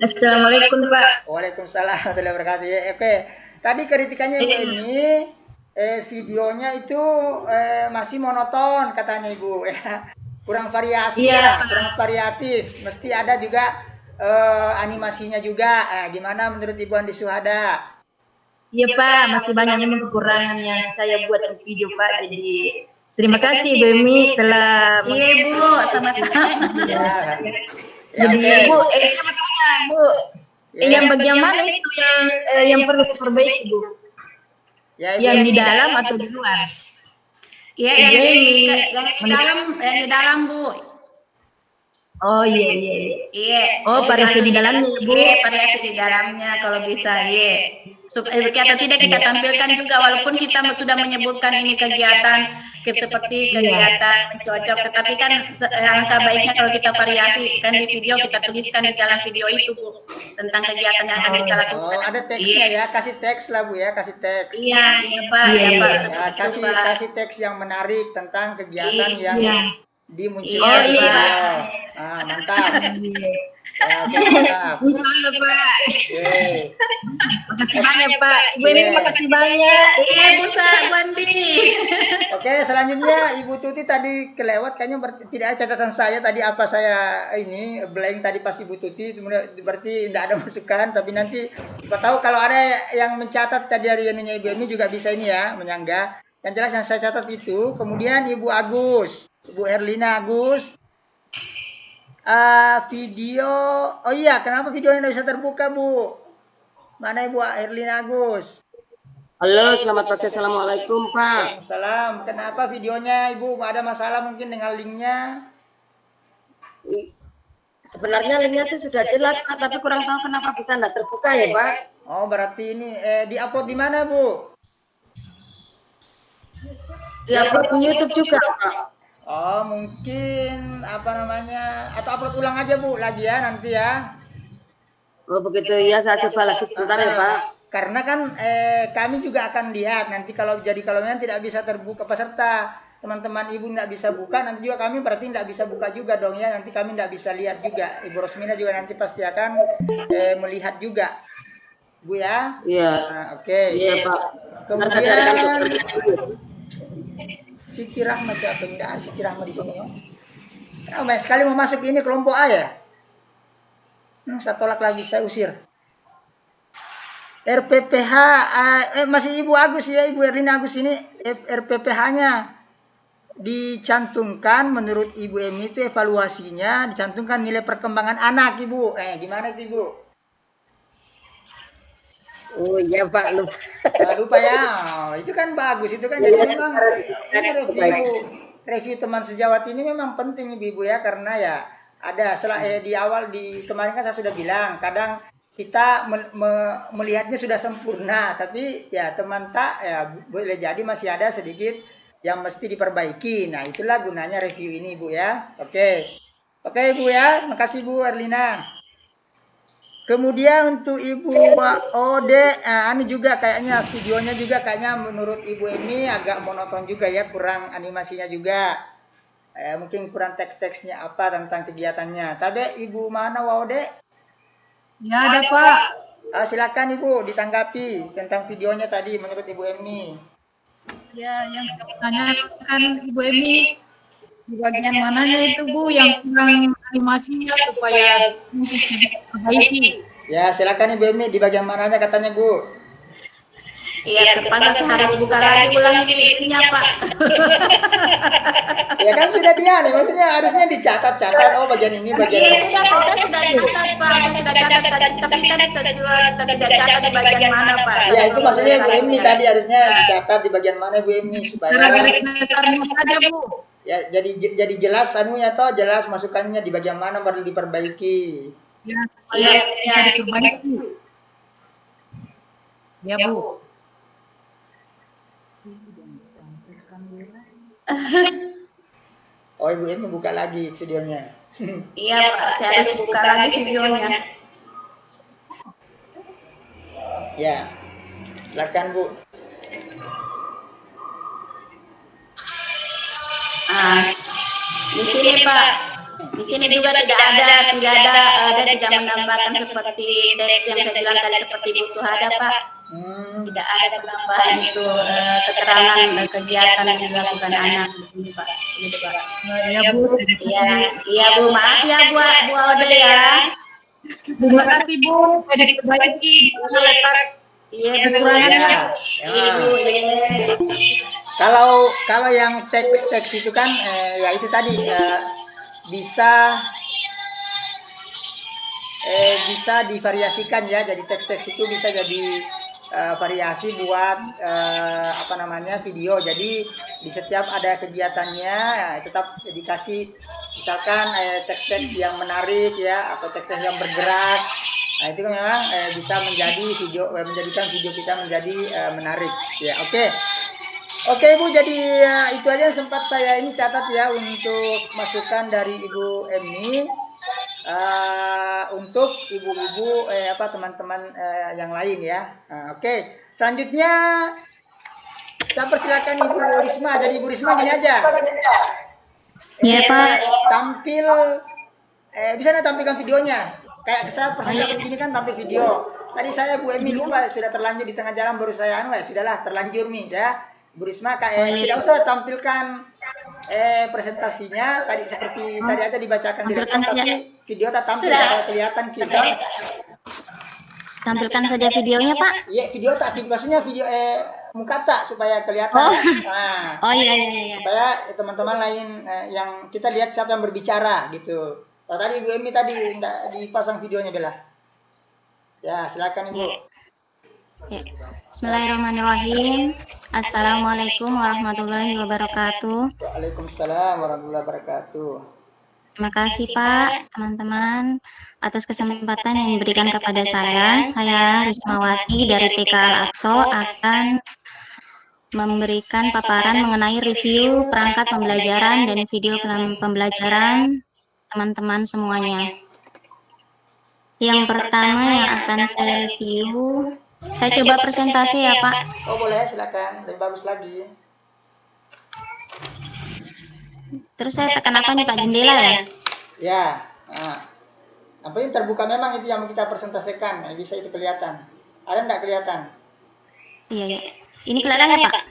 Assalamualaikum Pak. Waalaikumsalam warahmatullahi wabarakatuh. Oke. Tadi kritikannya Ibu ini videonya itu masih monoton katanya Ibu ya. Kurang variasi ya, kurang variatif. Mesti ada juga animasinya juga. Gimana menurut Ibu Andi Suhada? Iya Pak, masih banyak memang kekurangan yang saya buat di video Pak. Jadi terima kasih Bu Emi telah. Iya Bu, sama-sama. Jadi Bu, saya mau tanya Bu, yang bagian mana itu yang perlu diperbaiki Bu? Yang di dalam atau di luar? Iya, yang di dalam Bu. Oh iya. Oh, variasi di dalamnya Bu. Iya, variasi di dalamnya kalau bisa iya. Atau tidak kita tampilkan juga, walaupun kita sudah menyebutkan ini kegiatan seperti kegiatan mencocok, tetapi kan angka baiknya kalau kita variasi kan di video, kita tuliskan di dalam video itu Bu tentang kegiatan yang akan kita lakukan. Ada teksnya ya, kasih teks lah Bu ya, kasih teks. Iya Pak. Kasih teks yang menarik tentang kegiatan yang dimunculkan di video. Mantap. Mantap. Misalnya Pak. Makasih banyak Pak. Ibu Emi makasih banyak. Iya Bu Bandi. Oke, selanjutnya Ibu Tuti tadi kelewat, kayaknya tidak ada catatan saya tadi apa saya ini blank tadi pas Ibu Tuti, berarti tidak ada masukan. Tapi nanti siapa tahu kalau ada yang mencatat tadi dari ininya Ibu Emi juga bisa ini ya menyanggah. Yang jelas yang saya catat itu. Kemudian Ibu Agus, Ibu Herlina Agus. Video, oh iya, kenapa videonya tidak bisa terbuka Bu? Mana Ibu Herlina Agus? Halo, selamat pagi. Assalamualaikum Pak. Waalaikumsalam. Kenapa videonya Ibu ada masalah mungkin dengan linknya? Sebenarnya linknya sih sudah jelas Pak, tapi kurang tahu kenapa bisa tidak terbuka ya Pak. Oh berarti ini diupload di mana Bu? Diupload di YouTube juga, Pak. Oh, mungkin apa namanya? Atau upload ulang aja, Bu, lagi ya nanti ya. Oh begitu ya, saya coba lagi sebentar ya Pak. Karena kan kami juga akan lihat nanti kalau memang tidak bisa terbuka peserta teman-teman Ibu tidak bisa buka, nanti juga kami berarti tidak bisa buka juga dong ya, nanti kami tidak bisa lihat juga. Ibu Rosmina juga nanti pasti akan melihat juga, Bu ya. Iya. Oke. Iya Pak. Kemudian Siti Rahma siapa ini? Ada Siti Rahma di sini ya. Banyak sekali mau masuk ini kelompok A ya. Saya tolak lagi, saya usir. RPPH masih Ibu Agus ya, Ibu Erlina Agus ini RPPH-nya dicantumkan menurut Ibu Emi itu evaluasinya dicantumkan nilai perkembangan anak Ibu. Gimana itu Ibu? Oh iya Pak, lupa. Lupa ya. Itu kan bagus, itu kan jadi memang ini review teman sejawat ini memang penting Ibu ya, karena ya ada di awal kemarin kan saya sudah bilang kadang kita melihatnya sudah sempurna, tapi ya teman tak ya boleh jadi masih ada sedikit yang mesti diperbaiki. Nah, itulah gunanya review ini, Bu ya. Oke. Oke, Bu ya. Makasih Bu Erlina. Kemudian untuk Ibu Ode, ini juga kayaknya videonya juga kayaknya menurut Ibu Emi agak monoton juga ya, kurang animasinya juga. Mungkin kurang teks-teksnya apa tentang kegiatannya. Tadi Ibu mana Ode? Ya ada Pak. Silakan Ibu ditanggapi tentang videonya tadi menurut Ibu Emi. Ya, yang ditanyakan Ibu Emi di bagian mananya itu Bu yang kurang animasinya supaya diperbaiki. Ya, silakan Ibu Emi di bagian mananya katanya Bu. Iya, terpaksa harus buka lagi ulang ininya Pak. Ya kan sudah dia nih, maksudnya harusnya dicatat-catat. Oh bagian ini, bagian ini. Iya, saya sudah catat Pak, saya sudah catat, tapi kan kita tidak catat di bagian mana Pak. Ya itu maksudnya Bu Emi tadi harusnya dicatat di bagian mana Bu Emi supaya. Aja Bu. Ya jadi jelas anunya toh, jelas masukannya di bagian mana baru diperbaiki. Ya, supaya bisa diperbaiki. Ya Bu. Oh Ibu Emi buka lagi videonya. Iya Pak, saya harus buka lagi videonya. Ya, silakan Bu. Di sini Pak, di sini juga tidak ada tidak menambahkan seperti teks yang saya bilang tadi seperti Bu Suhada Pak. Tidak ada penambahan itu keterangan kegiatan yang dilakukan anak ini Pak. Gitu Pak. Ya Bu. Iya Bu, maaf ya Bu Ode ya. Terima kasih Bu, sudah diperbaiki. Iya kekurangannya. Ibu. Kalau yang teks itu kan ya itu tadi bisa divariasikan ya, jadi teks itu bisa jadi variasi buat video. Jadi di setiap ada kegiatannya ya, tetap dikasih misalkan teks-teks yang menarik ya, atau teks yang bergerak. Nah itu kan memang bisa menjadikan video kita menjadi menarik ya. Oke Bu, jadi itu aja yang sempat saya ini catat ya untuk masukan dari Ibu Emi untuk ibu-ibu teman-teman yang lain ya. Oke, selanjutnya saya persilakan Ibu Risma. Jadi Ibu Risma gini aja. Iya Pak. Tampil bisa nggak tampilkan videonya? Kayak saya persilakan begini kan tampil video. Tadi saya Bu Emi lupa sudah terlanjur di tengah jalan baru saya sudahlah terlanjur nih ya. Bu Risma tidak usah tampilkan presentasinya tadi seperti tadi aja dibacakan di laptop, tapi video tak tampil supaya kelihatan kita. Tampilkan saja videonya Pak. Iya video tak, maksudnya video muka tak supaya kelihatan. Oh iya. Supaya teman-teman lain yang kita lihat siapa yang berbicara gitu. Oh, tadi Ibu Emi tadi enggak dipasang videonya Bella. Ya silakan Ibu. Ya. Bismillahirrahmanirrahim. Assalamualaikum warahmatullahi wabarakatuh. Waalaikumsalam warahmatullahi wabarakatuh. Terima kasih Pak, teman-teman atas kesempatan yang diberikan kepada saya. Saya Rismawati dari TK Al-Aqsa akan memberikan paparan mengenai review perangkat pembelajaran dan video pembelajaran teman-teman semuanya. Yang pertama yang akan saya review, saya coba presentasi ya Pak. Oh boleh, silakan. Lebih bagus lagi. Terus saya tekan apa nih Pak, jendela ya? Ya, nah, apa yang terbuka memang itu yang mau kita presentasikan, bisa itu kelihatan. Ada enggak kelihatan? Iya, ya. Ini kelihatan ya Pak?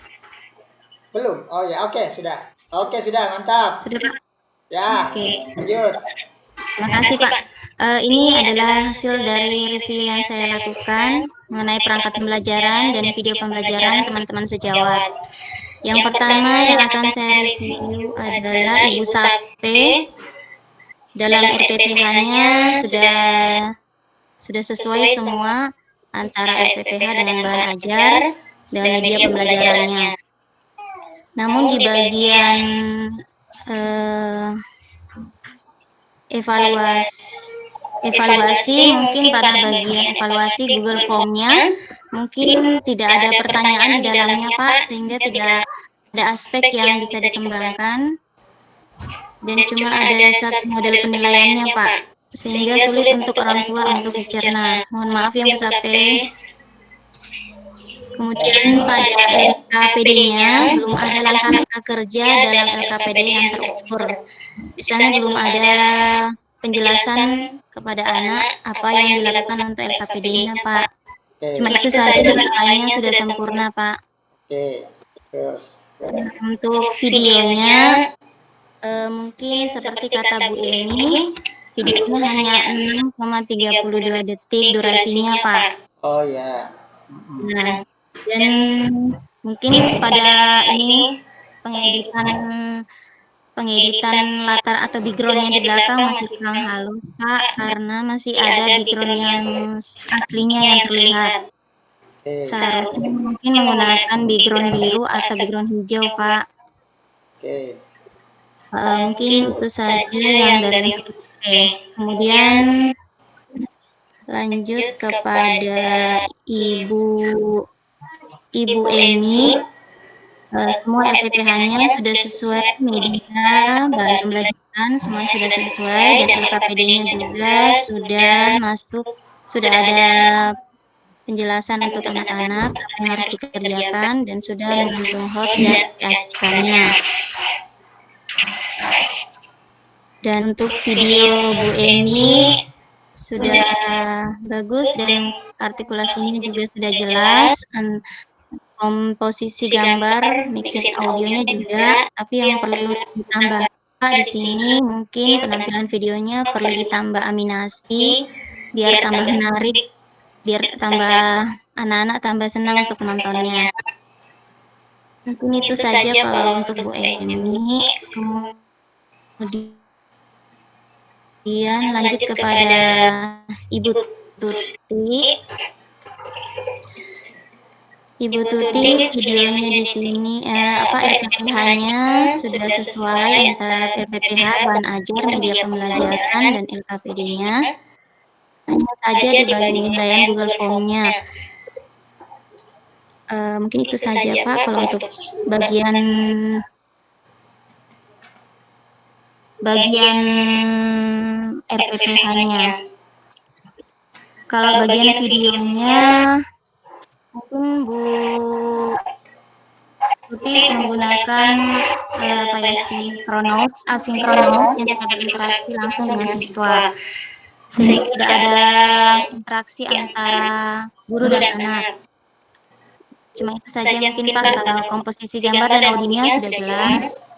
Belum? Oh ya, oke, sudah. Oke, sudah, mantap. Sudah Pak? Ya, Oke. lanjut. Terima kasih Pak. Ini adalah hasil dari review yang saya lakukan mengenai perangkat pembelajaran dan video pembelajaran teman-teman sejawat. Yang pertama yang akan saya review adalah Ibu Sape. Dalam RPPH-nya sudah sesuai semua antara RPPH dengan bahan ajar dengan media pembelajarannya. Namun di bagian evaluasi mungkin pada bagian evaluasi Google Form-nya mungkin tidak ada pertanyaan di dalamnya Pak, sehingga tidak ada aspek yang bisa dikembangkan dan cuma ada satu model penilaiannya Pak, sehingga sulit untuk orang tua untuk dicerna. Mohon maaf ya Bu Sape. Kemudian pada LKPD-nya belum ada langkah-langkah kerja dalam LKPD yang terukur. Misalnya belum ada penjelasan kepada anak apa yang dilakukan untuk LKPD-nya Pak. Cuma itu saja, dan lainnya sudah sempurna Pak. Oke, terus. Untuk videonya mungkin seperti kata Bu Eni, videonya hanya 6,32 detik durasinya Pak. Oh ya. Nah, dan mungkin pada ini pengeditan latar atau backgroundnya di belakang masih kurang halus Pak, karena masih ada background yang aslinya yang terlihat. Seharusnya mungkin menggunakan background biru atau background hijau Pak. Oke. Mungkin itu saja yang dari Oke. Kemudian lanjut kepada Ibu Eni. Semua RPPH-nya sudah sesuai media, bahan pembelajaran semuanya sudah sesuai, dan LKPD-nya juga sudah masuk, sudah ada penjelasan untuk anak-anak apa yang harus dikerjakan dan sudah mengandung hots dan ACK-nya. Dan untuk video Bu Eni sudah bagus dan artikulasinya juga sudah jelas, komposisi gambar, mixing audionya juga, tapi yang perlu ditambah di sini mungkin penampilan videonya perlu ditambah animasi biar tambah menarik, biar tambah anak-anak tambah senang untuk menontonnya. Mungkin itu saja kalau untuk Bu Eni. Kemudian lanjut kepada Ibu Tuti. Ibu Tuti, videonya di sini RPPH-nya sudah sesuai antara RPPH, bahan ajar, media pembelajaran, dan LKPD-nya. Hanya saja di bagian penilaian Google Form-nya. Mungkin itu saja Pak kalau untuk bagian RPPH-nya. Kalau bagian videonya mungkin Bu Tuti menggunakan asinkronus yang tidak berinteraksi langsung dengan siswa, sehingga tidak ada interaksi antara guru dan anak. Cuma itu saja mungkin Pak, kalau komposisi gambar dan audionya sudah jelas.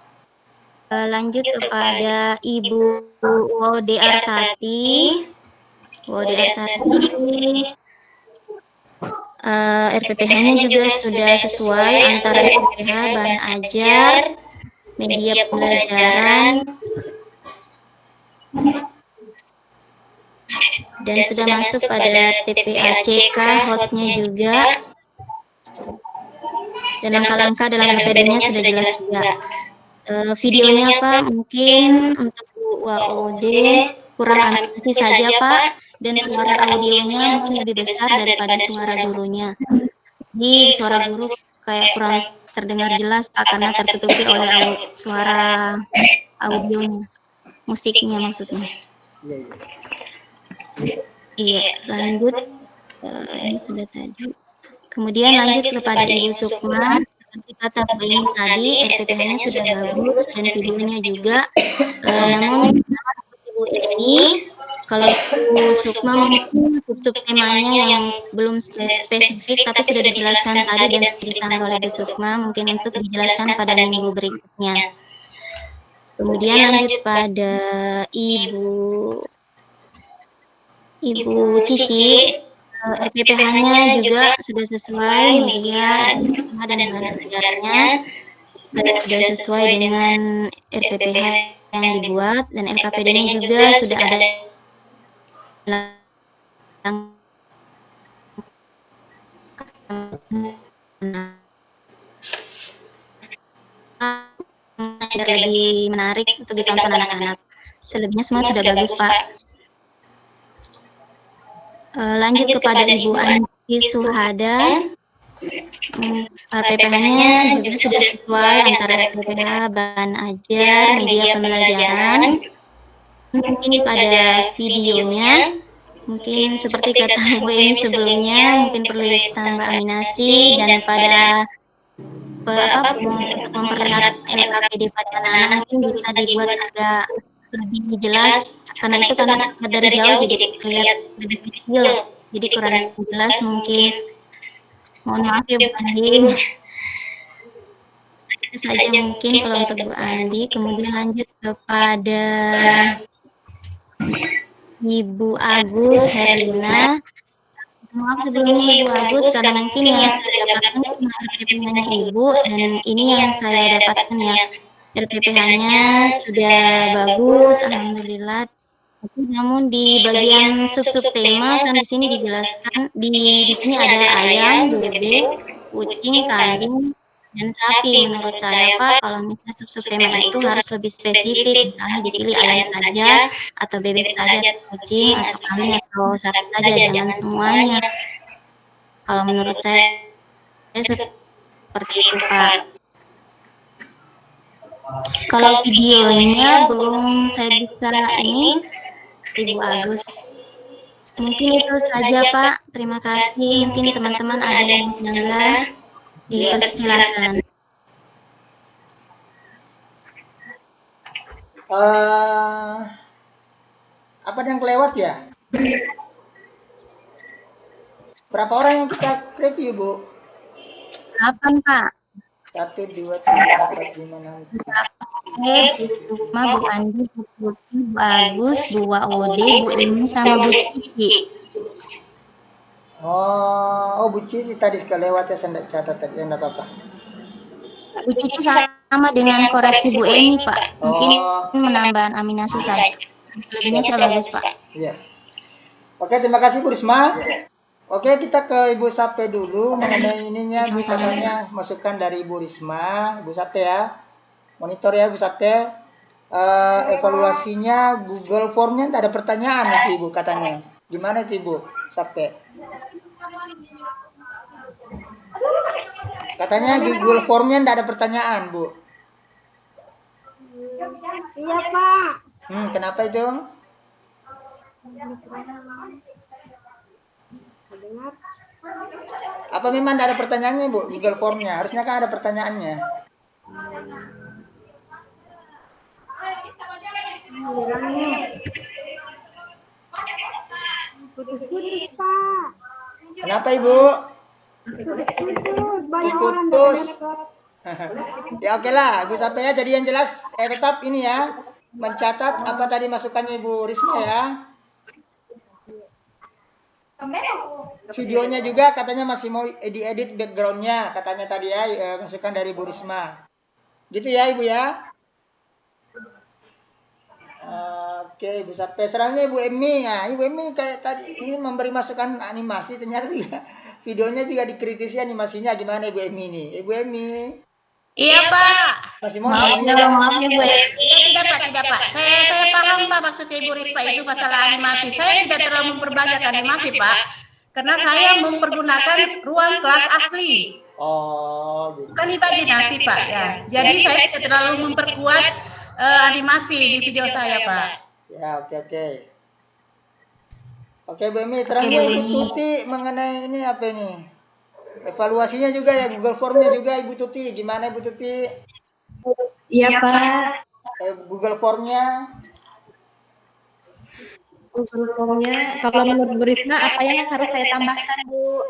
Lanjut kepada Ibu Wode Artati. RPPH-nya juga sudah sesuai antara RPPH, bahan ajar, media pembelajaran, dan sudah masuk pada TPACK, hots-nya juga, dan langkah-langkah dalam LPD-nya sudah jelas juga. Videonya Pak, mungkin untuk WOD kurang animasi saja Pak, dan suara audionya mungkin lebih besar daripada suara gurunya. Jadi suara guru kayak kurang terdengar jelas Pak karena tertutupi oleh suara audionya, musiknya maksudnya. Iya, iya. Iya, lanjut. Ini sudah tadi. Kemudian lanjut kepada Ibu Sukma. Seperti kata Bu Eni tadi, RPPH-nya sudah bagus dan videonya juga. Namun seperti Bu Eni, kalau Bu Sukma mungkin subtemanya yang belum spesifik tapi sudah dijelaskan tadi dan sudah ditanggal oleh Bu Sukma, mungkin untuk dijelaskan pada minggu berikutnya. Kemudian lanjut pada Ibu Cici, RPPH-nya juga sudah sesuai media dan bahan ajarnya, sudah sesuai dengan RPPH yang dibuat dan LKPD-nya juga sudah ada agar lebih menarik untuk ditonton anak-anak. Selebihnya semua sudah bagus, Pak. Lanjut kepada Ibu Andi Suhada. RPPH-nya juga sudah sesuai antara RPPH bahan ajar, media pembelajaran. Mungkin pada videonya, mungkin seperti kata Bu Eni sebelumnya, mungkin perlu ditambah animasi dan pada untuk memperlihatkan LKPD pada anak-anak mungkin bisa dibuat agak lebih jelas karena itu karena dari jauh jadi kelihatan lebih kecil, jadi kurang jelas mungkin. Mohon maaf ya Bu Andi. Itu saja mungkin kalau untuk Bu Andi. Kemudian lanjut kepada Ibu Agus Herlina. Maaf sebelumnya Ibu Agus karena mungkin yang saya dapatkan cuma RPPH-nya Ibu dan ini yang saya dapatkan ya RPPH-nya sudah bagus, alhamdulillah. Namun di bagian sub-sub tema kan di sini dijelaskan di sini ada ayam, bebek, kucing, kambing, dan sapi. Menurut saya Pak, kalau misalnya sub-sub tema itu harus lebih spesifik, misalnya dipilih ayam saja, atau bebek saja, atau kucing, atau kambing, atau sapi saja, jangan semuanya. Kalau menurut saya seperti itu Pak. Kalau videonya belum saya bisa ini, Ibu Agus. Mungkin itu saja Pak. Terima kasih. Mungkin teman-teman ada yang menyanggah, dipersilakan. Apa yang kelewat ya? Berapa orang yang kita review, Bu? 8 Pak. 1, 2, 3, 4, 5, 6, 7. Bu Andi, Bu Putih, Bu Agus, Bu Ode, Bu Eni, sama Bu Cici. Oh, Bu Cici tadi kelewat ya, saya tidak catat tadi, enggak apa-apa. Bu Cici sama dengan koreksi Bu Eni Pak. Mungkin menambah aminasi saja. Lebihnya sudah bagus Pak. Iya. Oke, terima kasih Bu Risma. Oke, kita ke Ibu Sape dulu mengenai ininya katanya masukan dari Ibu Risma, Ibu Sape ya. Monitor ya Ibu Sape. Evaluasinya Google Form-nya tidak ada pertanyaan itu Ibu katanya. Gimana itu Ibu Sape? Katanya Google Form-nya tidak ada pertanyaan, Bu. Iya, Pak. Kenapa itu? Apa memang tidak ada pertanyaannya, Bu? Google Form-nya. Harusnya kan ada pertanyaannya. Putus-putus, Pak. Kenapa, Ibu? Putus-putus. Ya oke lah, Ibu Sape ya. Jadi yang jelas tetap ini ya. Mencatat apa tadi masukannya Ibu Risma ya. Videonya juga katanya masih mau diedit backgroundnya katanya tadi ya, masukan dari Bu Risma. Gitu ya Ibu ya. Oke Ibu Sape. Selanjutnya Ibu Emi ya. Ibu Emi kayak tadi ini memberi masukan animasi ternyata juga videonya juga dikritisi animasinya gimana Ibu Emi nih. Ibu Emi. Iya Pak. Masih mau Maaf ya Bu Emi. Tidak Pak. Saya paham Pak maksudnya Ibu Risma itu masalah animasi. Saya tidak terlalu memperbanyak animasi Pak. Karena saya mempergunakan ruang kelas asli. Oh, gitu. Bukan imajinasi Pak ya. Jadi saya tidak terlalu memperkuat animasi di video saya Pak. Ya, oke. Oke, Bu Emi, terangnya Ibu Tuti mengenai ini apa ini? Evaluasinya juga ya, Google Form-nya juga Ibu Tuti. Gimana Ibu Tuti? Iya Pak. Google Form-nya? Google Form-nya, kalau menurut Bu Risma apa yang harus saya tambahkan Bu?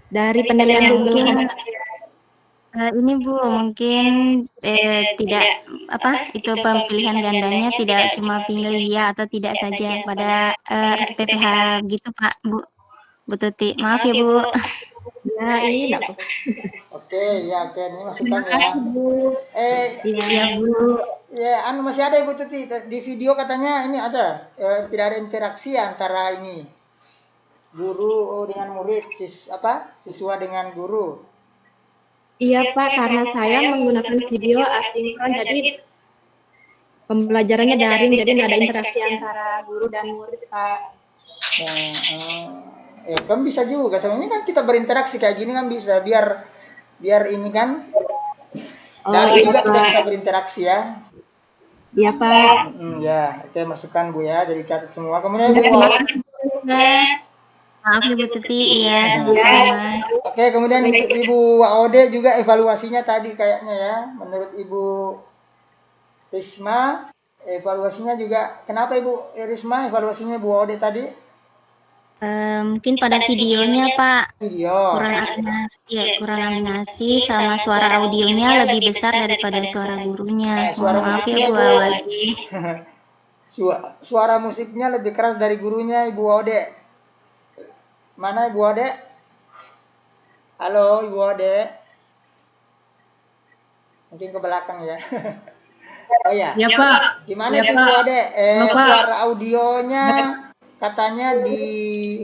Dari penilaian Google Form. Ini Bu, mungkin tidak itu pemilihan gandanya tidak cuma pilih ya atau tidak saja pada PPH gitu Pak Bu Tuti. Maaf ya Bu. Ya, ini enggak apa-apa. Oke, ini masukan ya. Iya Bu. Ya, masih ada Ibu Tuti di video katanya ini ada tidak ada interaksi antara ini guru dengan murid, siswa dengan guru. Iya Pak, karena saya menggunakan video asinkron, jadi pembelajarannya daring, jadi nggak ada interaksi antara guru dan murid Pak. Kan bisa juga, soalnya kan kita berinteraksi kayak gini kan bisa biar ini kan. Dan juga kita bisa berinteraksi ya. Iya Pak. Ya, oke masukan Bu ya, jadi catat semua. Kemudian Ibu Maaf Ibu Tuti, iya sama-sama. Oke, kemudian Ibu Waode juga evaluasinya tadi kayaknya ya, menurut Ibu Risma evaluasinya juga. Kenapa Ibu Risma evaluasinya Bu Waode tadi? Mungkin pada videonya Pak Video. kurang animasi sama suara audionya lebih besar daripada suara gurunya. Maaf ya Bu Waode. Suara musiknya lebih keras dari gurunya Ibu Waode. Mana Ibu Waode? Halo Ibu Waode. Mungkin ke belakang ya. Oh ya. Ya Pak. Gimana Ibu Waode? Suara audionya katanya di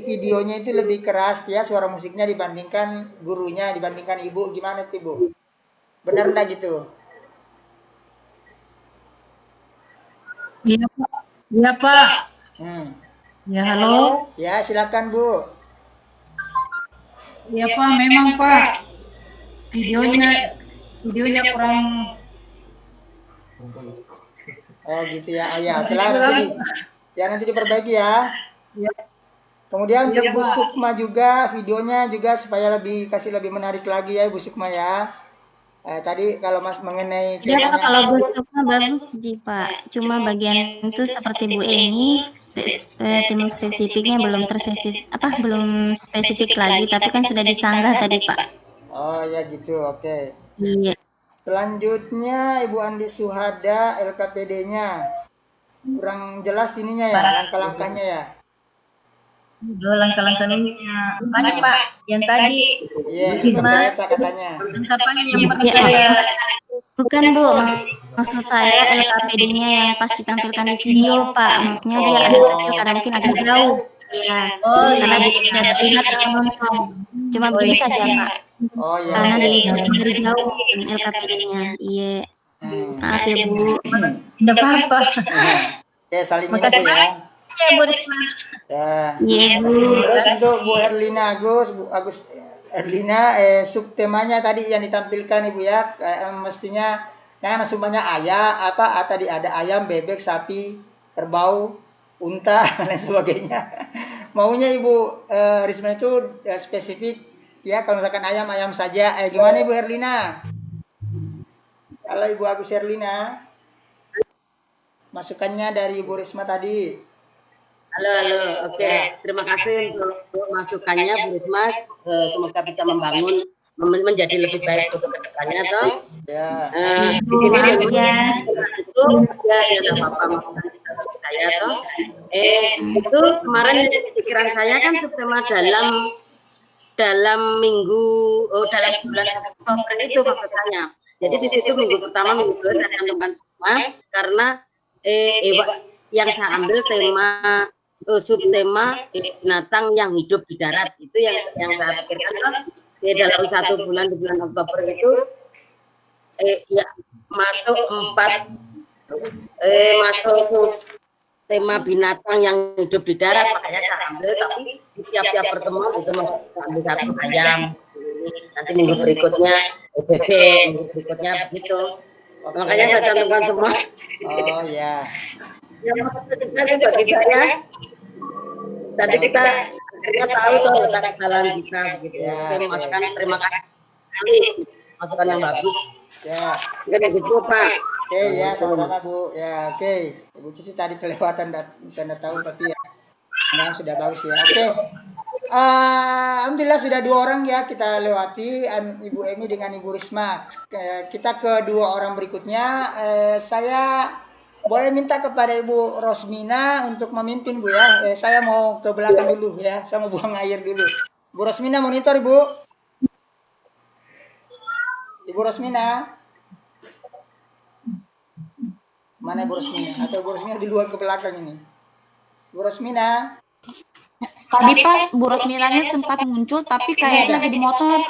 videonya itu lebih keras ya, suara musiknya dibandingkan gurunya, dibandingkan Ibu. Gimana itu Ibu? Benar enggak gitu? Iya Pak. Iya Pak. Ya halo. Ya silakan Bu. Iya Pak, memang Pak. Videonya kurang. Oh gitu ya. Oh ya, nanti diperbaiki ya. Ya. Kemudian Ibu Sukma juga videonya juga supaya kasih lebih menarik lagi ya Ibu Sukma ya. Tadi kalau Mas mengenai ya Pak, kalau Bu Sukma bagus sih Pak. Cuma bagian itu seperti Bu Eni, tim spesifiknya belum belum spesifik lagi, tapi kan sudah disanggah tadi Pak. Oh ya gitu, oke. Iya. Selanjutnya Ibu Andi Suhada LKPD-nya kurang jelas ininya ya, langkah-langkahnya ya. Langkah-langkahnya banyak Pak. Yang tadi. Iya, ternyata katanya. Lengkapannya yang percaya. Bukan Bu, maksud saya LKPD-nya yang pas ditampilkan di video Pak. Maksudnya dia anak kecil karena mungkin agak jauh. Ya, karena jadi tidak terlihat yang nonton. Cuma begini saja Pak. Oh iya. Karena di syuting dari jauh LKPD-nya. Iya. Maaf ya Bu. Tidak apa-apa. Oke, saling ingat ya. Ya Bu Risma. Ya. Iya Bu. Terus untuk Bu Erlina Agus Erlina subtemanya tadi yang ditampilkan Ibu ya, mestinya yang sumbernya tadi ada ayam, bebek, sapi, kerbau, unta dan lain sebagainya. Maunya Ibu Risma itu spesifik ya, kalau misalkan ayam saja. Gimana Ibu Erlina? Kalau Ibu Agus Erlina, masukannya dari Ibu Risma tadi. Halo, oke. Terima kasih untuk masukannya Bu Risma. Semoga bisa membangun menjadi lebih baik untuk kedepannya toh. Ya. Di sini itu ya tidak apa-apa saya toh. Itu kemarin pikiran saya kan sistema dalam bulan Oktober itu maksud saya. Jadi di situ minggu pertama, minggu kedua saya cantumkan semua karena yang saya ambil subtema binatang yang hidup di darat itu yang saya pikirkan di dalam 1 bulan di bulan Oktober itu ya masuk 4 masuk tema binatang yang hidup di darat, makanya saya ambil, tapi di tiap-tiap pertemuan itu masih ambil 1 ayam nanti minggu berikutnya EPP, minggu berikutnya begitu. Makanya saya cantumkan semua. Oh ya. Yang maksudnya sih bagi saya, tadi kita akhirnya tahu tuh letak kesalahan kita begitu. Ya, Oke, oke. masukan terima kasih sekali, masukan yang bagus. Ya. Mungkin begitu Pak. Oke ya, sama-sama Bu. Ya, oke. Ibu Cici tadi kelewatan, bisa Anda tahu, tapi ya memang sudah bagus ya. Oke. Alhamdulillah sudah 2 orang ya kita lewati, Ibu Emi dengan Ibu Risma. Kita ke 2 orang berikutnya. Saya boleh minta kepada Ibu Rosmina untuk memimpin Bu ya. Saya mau ke belakang dulu ya. Saya mau buang air dulu. Bu Rosmina monitor Ibu. Ibu Rosmina. Mana Ibu Rosmina? Atau Ibu Rosmina di luar ke belakang ini? Ibu Rosmina. Tadi pas Bu Rosminanya sempat muncul, tapi kayaknya lagi di motor.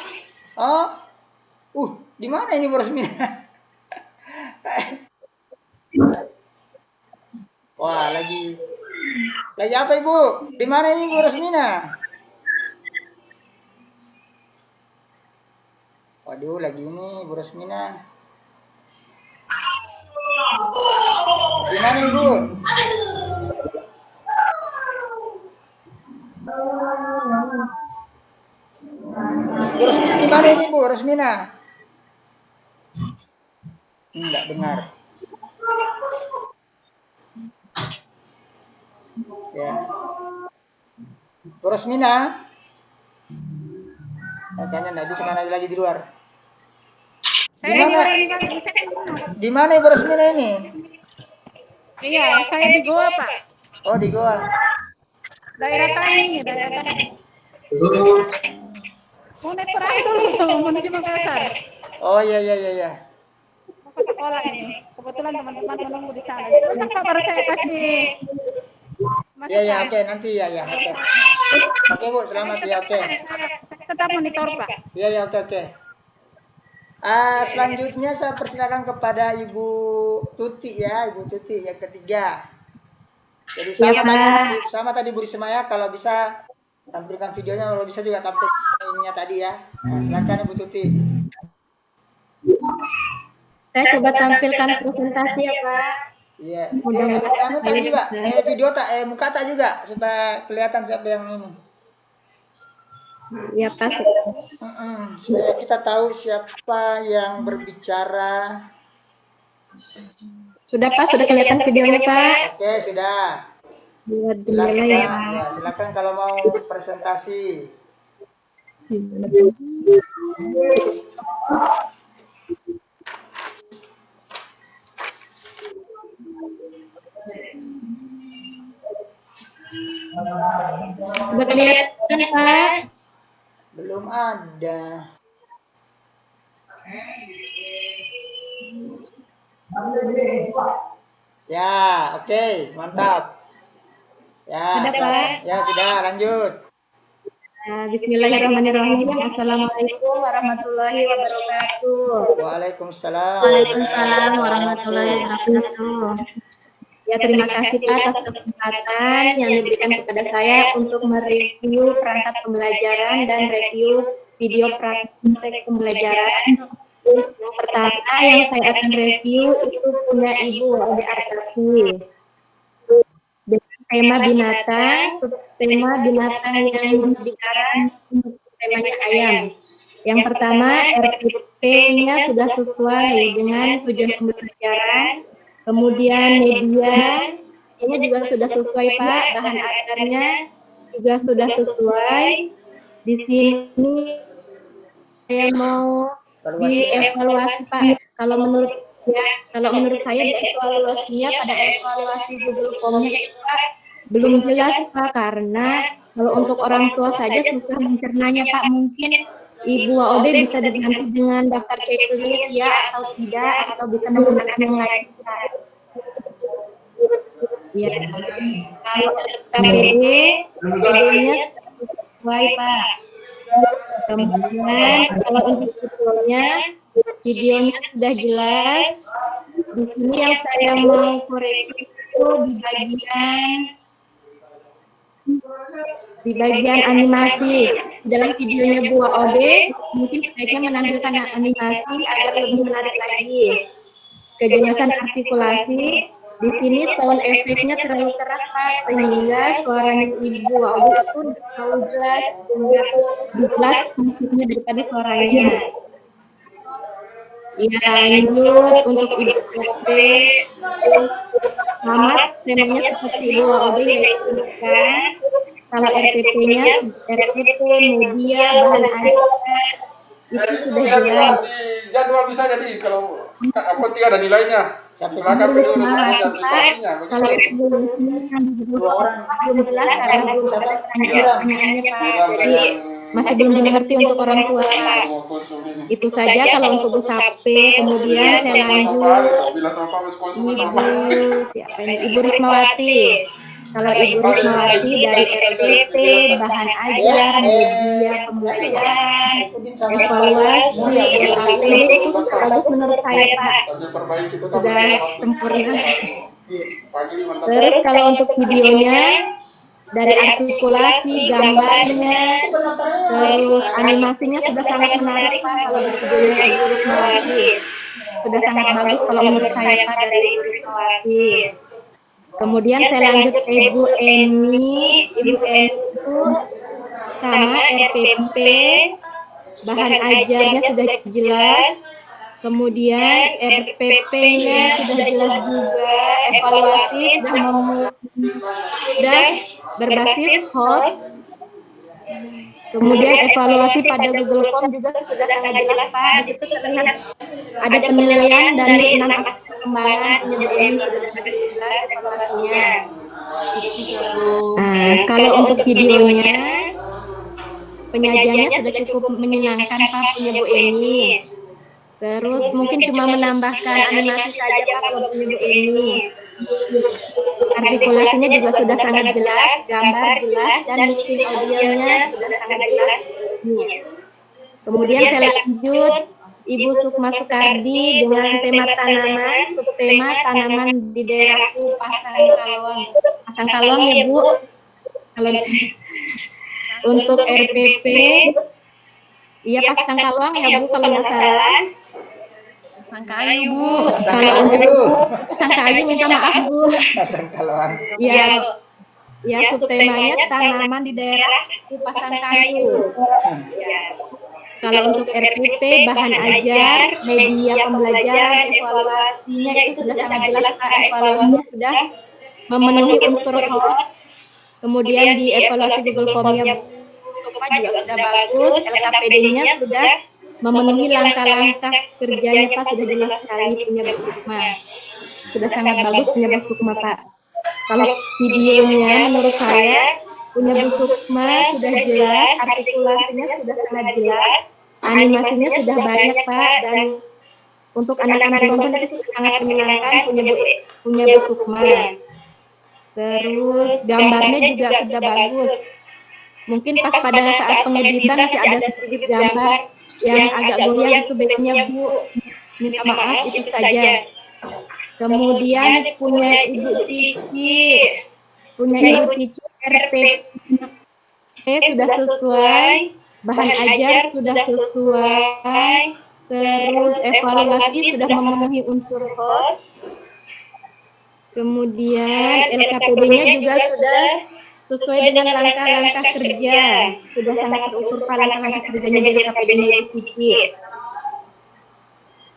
Oh, di mana ini Bu Rosmina? Wah, lagi apa Ibu? Di mana ini Bu Rosmina? Waduh, lagi ini Bu Rosmina. Di mana Ibu? Bu Rosmina di mana ini Bu Rosmina? Enggak dengar. Ya. Bu Rosmina? Katanya enggak bisa karena lagi di luar. Di mana Ibu Rosmina ini? Iya, saya di Goa, Pak. Oh, di Goa. Daerah Taining, daerah Taining. Mau naik perahu dulu, menuju Makassar. Oh, iya. Mau ke sekolah ini. Kebetulan teman-teman menunggu di sana. Sebentar Pak, baru saya kasih masukan. Iya, oke, nanti ya, oke. Oke Bu, selamat ya, oke. Tetap monitor Pak. Iya, oke. Selanjutnya saya persilakan kepada Ibu Tuti ya, Ibu Tuti yang ketiga. Jadi sama tadi Bu Risma ya, kalau bisa tampilkan videonya, kalau bisa juga tampilkan ininya tadi ya. Nah, silakan Ibu Tuti. Saya coba tampilkan presentasi ya Pak. Iya. Tak juga. Video muka tak juga supaya kelihatan siapa yang ini. Ya Pak. Supaya kita tahu siapa yang berbicara. Sudah Pak, sudah kelihatan videonya Pak. Oke, sudah. Silakan kalau mau presentasi. Sudah kelihatan Pak? Belum ada. Ya, oke, mantap. Ya, sudah, lanjut. Bismillahirrahmanirrahim. Assalamualaikum warahmatullahi wabarakatuh. Waalaikumsalam. Waalaikumsalam warahmatullahi wabarakatuh. Ya, terima kasih Pak atas kesempatan yang diberikan kepada saya untuk mereview perangkat pembelajaran dan review video praktek pembelajaran. Yang pertama yang saya akan review itu punya Ibu Ode Artasi. Dengan tema binatang, subtema binatang yang diarah untuk temanya ayam. Yang pertama, RPP-nya sudah sesuai dengan tujuan pembelajaran. Kemudian media, ini juga sudah sesuai Pak, bahan ajarnya juga sudah sesuai. Di sini saya mau dievaluasi Pak. Kalau menurut saya dievaluasinya pada evaluasi Google Form-nya Pak belum jelas Pak, karena kalau untuk orang tua saja susah mencernanya Pak. Mungkin Ibu Ode bisa diganti dengan daftar checklist ya atau tidak, atau bisa menggunakan yang lain. Ya, kalau KPD-nya sesuai Pak. Kemudian kalau untuk videonya sudah jelas. Di sini yang saya mau koreksi itu di bagian animasi. dalam videonya Bu Ode mungkin sebaiknya menampilkan animasi agar lebih menarik lagi. Kejelasan artikulasi, di sini sound efeknya terlalu keras Pak, sehingga suaranya Ibu Ode itu terlalu jelas, sehingga jelas maksudnya daripada suaranya. Ya, lanjut untuk Ibu Ode. Selamat, temanya seperti Ibu Ode yaitu kan. Kalau RPP-nya, RPP, media, bahan ajar, itu sudah jelas. Jadwal bisa jadi kalau apa tidak ada nilainya. Silakan diurus saja administrasinya. Kalau Dua orang belum jelas karena belum ada pertanyaannya Pak. Jadi masih belum dimengerti untuk orang tua Pak. Itu saja kalau untuk Bu Sape. Kemudian saya lanjut. Ibu siapa ini? Ibu Rismawati. Kalau Ibu Rismawati dari RPP, bahan ajar, media pembelajaran, evaluasi, ini khusus bagus menurut saya Pak. Sudah sempurna. Terus kalau untuk videonya, dari artikulasi, gambarnya, terus animasinya sudah sangat menarik Pak. Kalau di videonya Ibu Rismawati sudah sangat bagus kalau menurut saya Pak dari Ibu Rismawati. Kemudian saya lanjut ke Ibu Eni. Ibu Eni itu sama RPP, bahan ajarnya sudah jelas. Kemudian RPP-nya sudah jelas juga, evaluasi sudah berbasis host. Kemudian evaluasi pada Google Form juga sudah sangat jelas Pak. Di situ terlihat ada penilaian dari 6 aspek perkembangan penyebab ini sudah sangat jelas evaluasinya. Nah, kalau untuk videonya, penyajiannya sudah cukup menyenangkan Pak punya Bu Eni. Terus mungkin cuma menambahkan animasi saja Pak kalau punya Bu Eni. Artikulasinya juga sudah sangat jelas, gambar jelas, dan mixing audionya sudah sangat jelas. Kemudian saya lanjut Ibu Sukma Sukardi dengan tema tanaman, subtema tanaman di daerahku Pasangkalong. Pasangkalong ya Bu. Kalau untuk RPP, iya Pasangkalong ya Bu kalau nggak salah. Pasangkayu Bu. Kalau untuk Pasangkayu minta maaf Bu. Pasangkalong. Ya, ya subtemanya tanaman di daerah Pasangkayu. Kalau untuk RPP, bahan ajar, media pembelajaran, evaluasinya itu sudah sangat jelas Pak. Evaluasinya sudah memenuhi unsur host. Kemudian di evaluasi Google Form-nya Sukma juga sudah bagus. LKPD-nya sudah memenuhi langkah-langkah kerjanya Pak, sudah jelas sekali punya Bu Sukma. Sudah sangat bagus punya Bu Sukma Pak. Kalau videonya menurut saya punya Bu Sukma sudah jelas, artikulasinya sudah sangat jelas, animasinya sudah banyak Pak, dan untuk anak-anak tonton itu sudah sangat menyenangkan punya Bu Sukma. Terus gambarnya juga sudah bagus. Mungkin pas pada saat pengeditan masih ada sedikit gambar yang agak goyah itu baiknya Bu minta maaf itu saja. Kemudian punya Ibu Cici, RPP sudah sesuai, bahan ajar sudah sesuai, terus evaluasi sudah memenuhi unsur host. Kemudian LKPD-nya juga sudah sesuai dengan langkah-langkah kerja, sudah sangat terukur langkah-langkah kerjanya dari LKPD-nya Ibu Cici.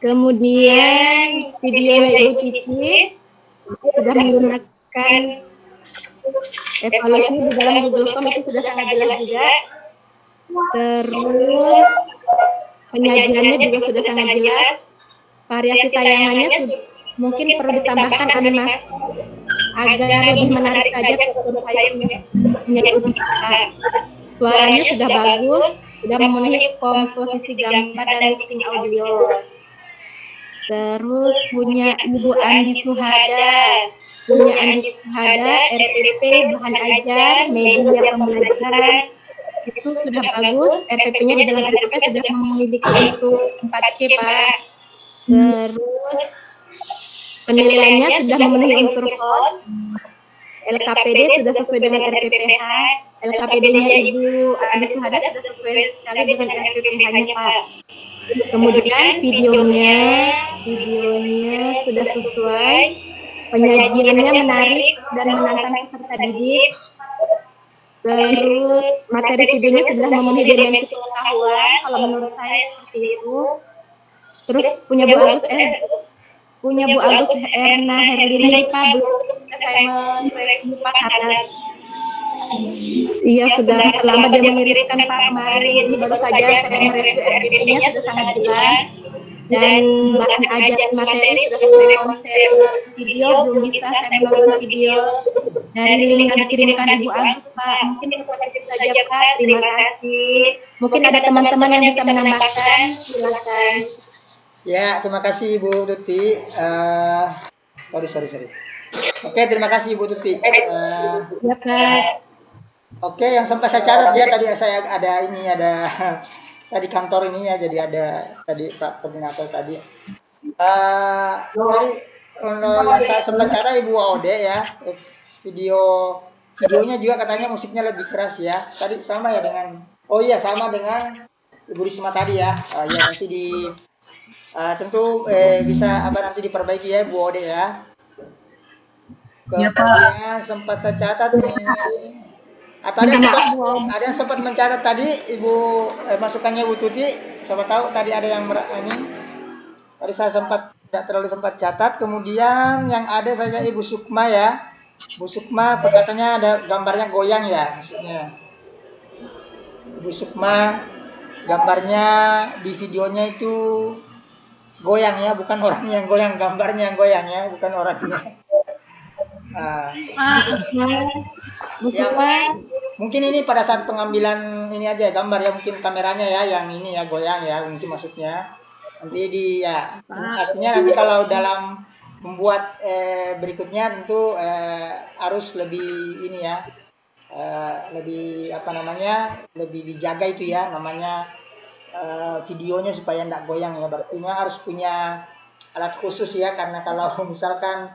Kemudian videonya Ibu Cici sudah menggunakan evaluasi di dalam Google Form itu sudah sangat jelas juga. Terus penyajiannya juga sudah sangat jelas. Variasi tayangannya mungkin perlu ditambahkan animasi agar lebih menarik saja menurut saya punya Ibu Cici. Suaranya sudah bagus, sudah memenuhi komposisi gambar dan mixing audio. Terus punya Ibu Andi Suhada, RPP, bahan ajar, media pembelajaran, itu sudah bagus. RPP-nya di dalam RPP sudah memiliki unsur 4C Pak. Terus penilaiannya sudah memenuhi unsur host. LKPD sudah sesuai dengan RPPH, LKPD-nya Ibu Andi Suhada sudah sesuai sekali dengan RPPH-nya Pak. Kemudian videonya sudah sesuai, penyajiannya menarik dan menantang peserta didik. Terus materi videonya sudah memenuhi dimensi pengetahuan, kalau menurut saya seperti itu. Terus punya Bu Agus Erna Herlina ini Pak, belum saya mereview Pak karena iya sudah terlambat dia mengirimkan Pak kemarin. Ini baru saja saya mereview RPP-nya sudah sangat jelas dan bahan ajar materi sudah sesuai konsep video. Belum bisa saya menonton video dari link yang dikirimkan Ibu Agus Pak. Mungkin seperti itu saja Pak. Terima kasih. Mungkin ada teman-teman yang bisa menambahkan. Silakan. Ya, terima kasih Ibu Tuti. Sorry. Oke, terima kasih Ibu Tuti. Ya Pak. Oke, yang sempat saya catat ya tadi saya ada saya di kantor ini ya, jadi ada tadi Pak Koordinator tadi. Tadi yang saya sempat catat Ibu Ode ya, videonya juga katanya musiknya lebih keras ya. Tadi sama ya dengan, sama dengan Ibu Risma tadi ya. Ya nanti tentu bisa nanti diperbaiki ya Bu Ode ya. Kemudian sempat saya catat nih. Atau ada yang sempat mencatat tadi Ibu masukannya Bu Tuti. Siapa tahu tadi ada yang ini. Tadi saya tidak terlalu sempat catat. Kemudian yang ada saya Ibu Sukma ya. Bu Sukma perkataannya ada gambarnya goyang ya maksudnya. Ibu Sukma gambarnya di videonya itu goyang ya, bukan orangnya yang goyang, gambarnya yang goyang ya, bukan orangnya. Ya, mungkin ini pada saat pengambilan ini aja gambar ya, mungkin kameranya ya yang ini ya goyang ya, mungkin maksudnya. Nanti artinya nanti kalau dalam membuat berikutnya tentu harus lebih ini ya, lebih lebih dijaga itu ya namanya videonya supaya tidak goyang ya. Berarti memang harus punya alat khusus ya, karena kalau misalkan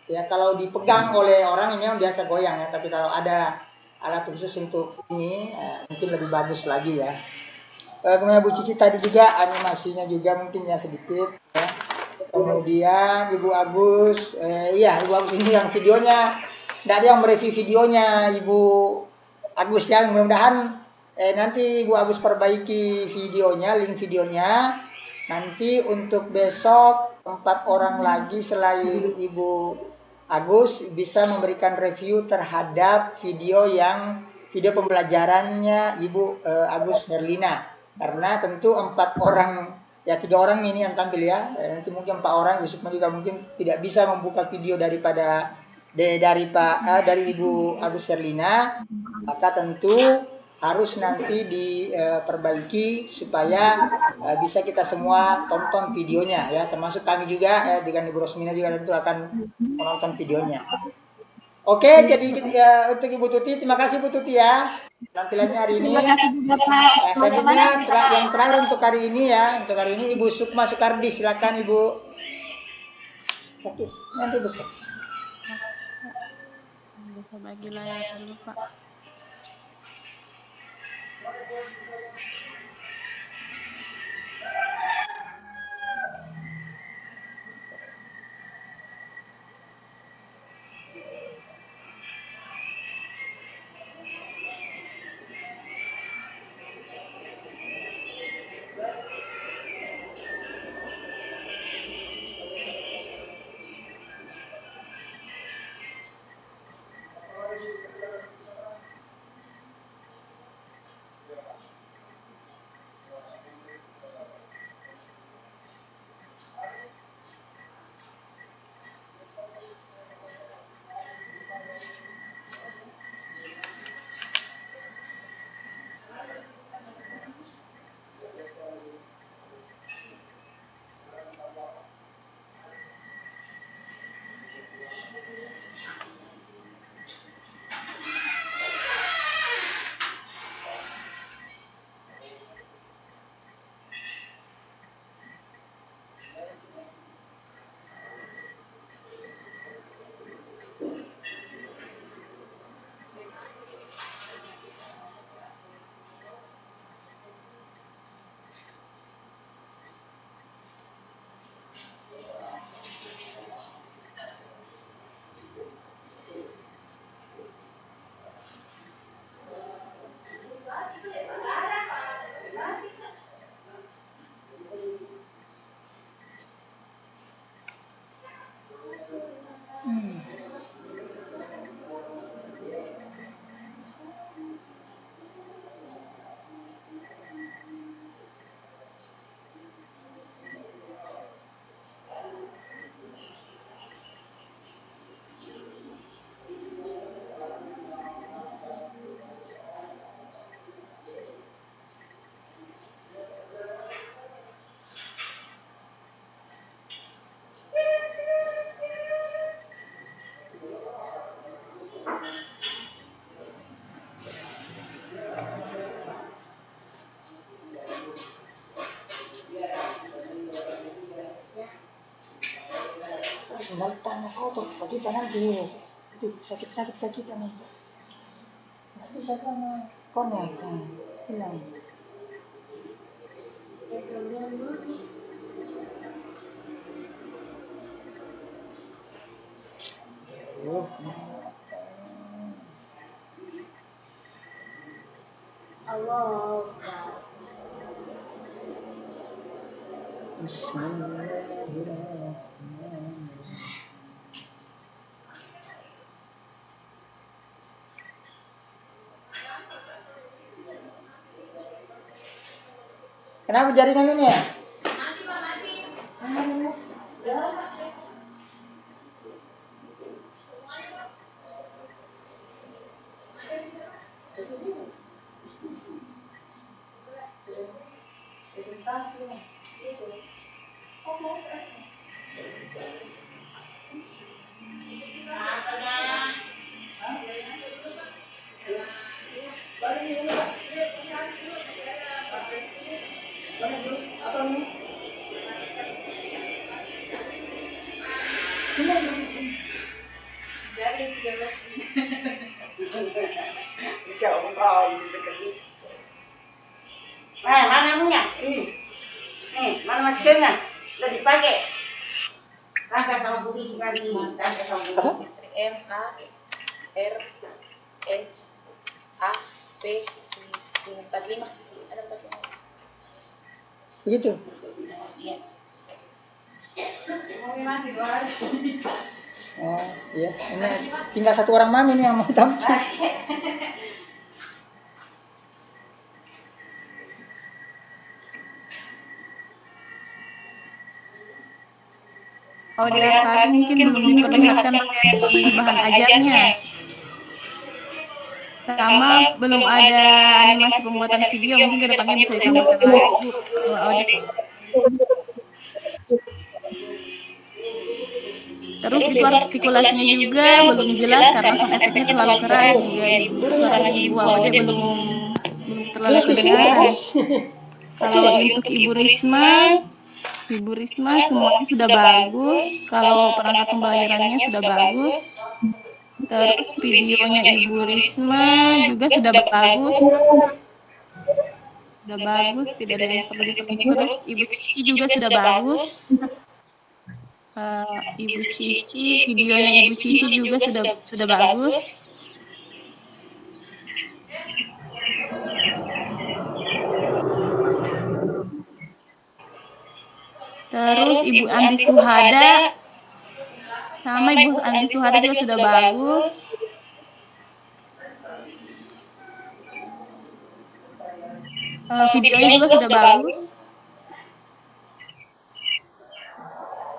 ya kalau dipegang oleh orang ini memang biasa goyang ya, tapi kalau ada alat khusus untuk ini mungkin lebih bagus lagi ya. Kemudian Bu Cici tadi juga animasinya juga mungkin ya sedikit ya. Kemudian Ibu Agus, Ibu Agus ini yang videonya tidak ada yang mereview videonya Ibu Agus ya. Mudah-mudahan nanti Ibu Agus perbaiki videonya, link videonya. Nanti untuk besok 4 orang lagi selain Ibu Agus bisa memberikan review terhadap video pembelajarannya Ibu Agus Herlina. Karena tentu 4 orang, ya 3 orang ini yang tampil ya. Nanti mungkin 4 orang, Yusuf juga mungkin tidak bisa membuka video dari Ibu Agus Herlina. Maka tentu harus nanti diperbaiki supaya bisa kita semua tonton videonya ya, termasuk kami juga dengan Ibu Rosmina juga tentu akan menonton videonya. Oke, jadi untuk Ibu Tuti, terima kasih Bu Tuti ya penampilannya hari ini. Terima kasih juga Pak. Selanjutnya yang terakhir untuk hari ini ya, untuk hari ini Ibu Sukma Sukardi, silakan Ibu. Sakit, nanti besok. Bisa bagi layar dulu Pak. Sendal tangan kotor kaki tangan dia itu sakit-sakit kaki tangan nggak bisa konek kan hilang. Allah. Bismillahirrahmanirrahim. Kenapa jaringan ini ya? Mana minyak? Ini. Nih, mana maskernya? Sudah dipakai. Rangka sama budi sekali. Rangka sama budi. M A R S A P 45. Ada 45. Begitu. Iya. Oh iya, ini tinggal satu orang mami nih yang mau tampil. Kalau dilihat tadi mungkin belum diperlihatkan materi bahan ajarnya. Sama belum ada animasi pembuatan video, mungkin kedepannya bisa ditambahkan lagi Bu. Kalau audio. Terus itu artikulasinya juga belum jelas karena sound efeknya terlalu keras sehingga suaranya Ibu Awade belum terlalu kedengaran. Kalau untuk Ibu Risma semuanya sudah bagus. Kalau perangkat pembelajarannya sudah bagus. Terus videonya Ibu Risma juga sudah bagus. Sudah bagus, tidak ada yang perlu diperbaiki. Terus Ibu Cici juga sudah bagus. Ibu Cici, videonya Ibu Cici juga sudah bagus. Terus Ibu Andi Suhada sama Ibu Andi Suhada juga sudah bagus. Videonya juga sudah bagus.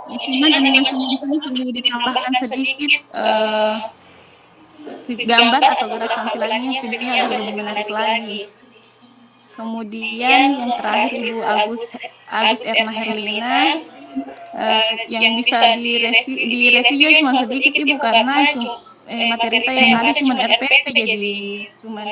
Ya, cuman animasinya di sini perlu ditambahkan sedikit gambar atau gerak tampilannya, videonya agar lebih menarik lagi. Kemudian yang terakhir Ibu Agus Erna Herlina, yang bisa direview cuma sedikit Ibu karena materi yang ada cuma RPP, jadi cuma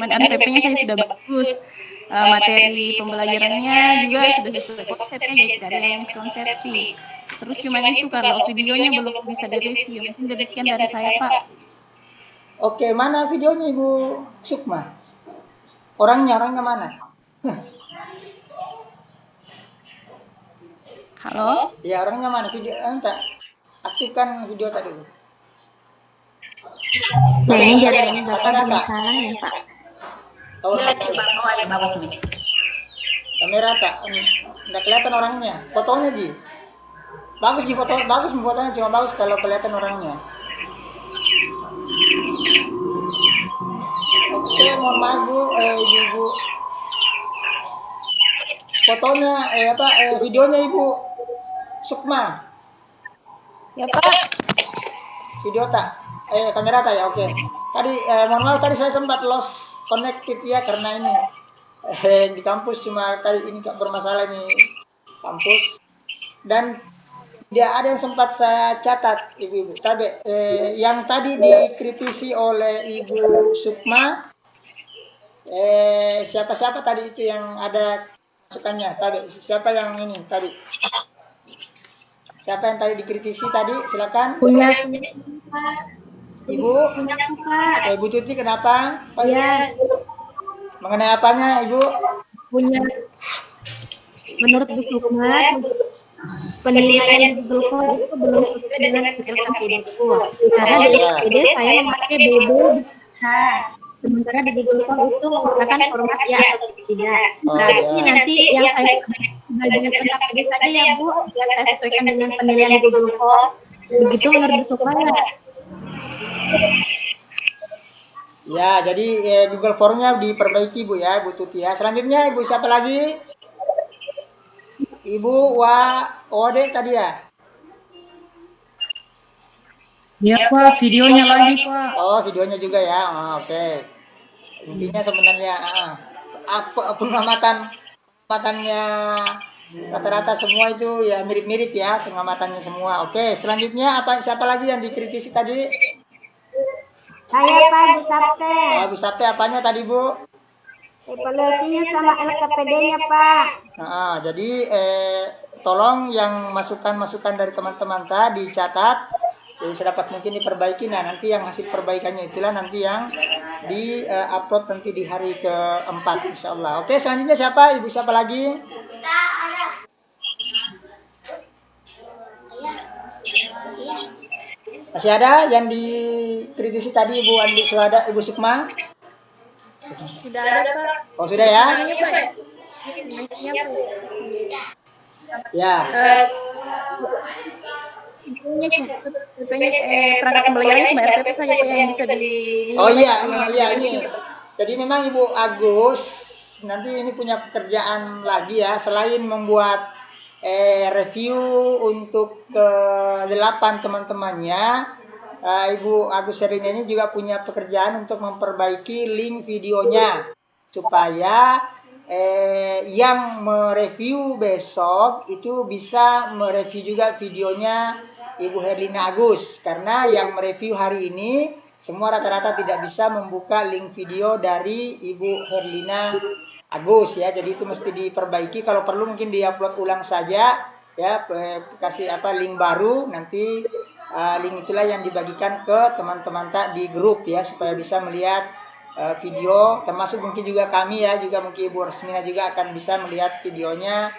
RPP-nya saya sudah bagus. Materi pembelajarannya juga sudah sesuai konsepnya, jadi tidak ada yang miskonsepsi. Terus cuma itu kalau videonya belum bisa direview. Mungkin demikian dari saya Pak. Oke, mana videonya Ibu Sukma? Orangnya mana? Halo? Ya, orangnya mana? Video entah. Aktifkan video tadi. Kayaknya jaringan Bapak bermasalah ya Pak. Oh, ada bagus nih. kamera tak? Nggak kelihatan orangnya. Fotonya Ji. Bagus di foto, bagus fotonya, cuma bagus kalau kelihatan orangnya. Oke, mohon maaf Bu, ibu-ibu. Fotonya, videonya Ibu Sukma. Ya Pak. Video tak? Kamera tak ya? Oke. Tadi, mohon maaf tadi saya sempat lost connected ya karena ini di kampus cuma tadi ini bermasalah ini kampus dan tidak ada yang sempat saya catat ibu-ibu. Tapi yang tadi dikritisi oleh Ibu Sukma, siapa-siapa tadi itu yang ada masukannya? Tadi siapa yang ini tadi? Siapa yang tadi dikritisi tadi? Silakan. Punya Ibu. punya Pak. Ibu Tuti kenapa? Ya, Mengenai apanya Ibu? punya menurut Bu Sukma penilaian di Google Form itu belum sesuai dengan LKPD itu. Karena di LKPD saya memakai BB sementara di Google Form itu menggunakan format ya atau tidak. Berarti nanti yang saya bagian LKPD saja ya Bu, biar saya sesuaikan dengan penilaian di Google Form. Begitu menurut Bu Sukma ya? Ya, jadi Google Formnya diperbaiki Bu ya, Bu Tuti ya. Selanjutnya Ibu siapa lagi? Ibu Ode tadi ya? Ya Pak, videonya lagi Pak. Oh, videonya juga ya. Oke. Intinya sebenarnya pengamatannya rata-rata semua itu ya mirip-mirip ya pengamatannya semua. Oke, selanjutnya siapa lagi yang dikritisi tadi? Saya Pak Bu Sapte. Bu Sapte apanya tadi Bu? Evaluasinya sama LKPD-nya Pak. Jadi tolong yang masukan-masukan dari teman-teman tadi dicatat. Jadi sedapat mungkin diperbaiki. Nah nanti yang hasil perbaikannya itulah nanti yang di-upload nanti di hari keempat insya Allah. Oke, selanjutnya siapa? Ibu siapa lagi? Masih ada yang dikritisi tadi Ibu Andi Suhada, Ibu Sukma? Sudah ada Pak. Oh sudah ya? Ya. Intinya perangkat pembelajarannya cuma RPP saja Pak yang bisa di. Oh iya ini. Jadi memang Ibu Agus nanti ini punya pekerjaan lagi ya, selain membuat review untuk ke-8 teman-temannya. Ibu Agus Serina ini juga punya pekerjaan untuk memperbaiki link videonya supaya yang mereview besok itu bisa mereview juga videonya Ibu Herlina Agus, karena yang mereview hari ini semua rata-rata tidak bisa membuka link video dari Ibu Herlina Agus ya, jadi itu mesti diperbaiki. Kalau perlu mungkin diupload ulang saja ya, kasih link baru, nanti link itulah yang dibagikan ke teman-teman di grup ya, supaya bisa melihat video, termasuk mungkin juga kami ya, juga mungkin Ibu Rosmina juga akan bisa melihat videonya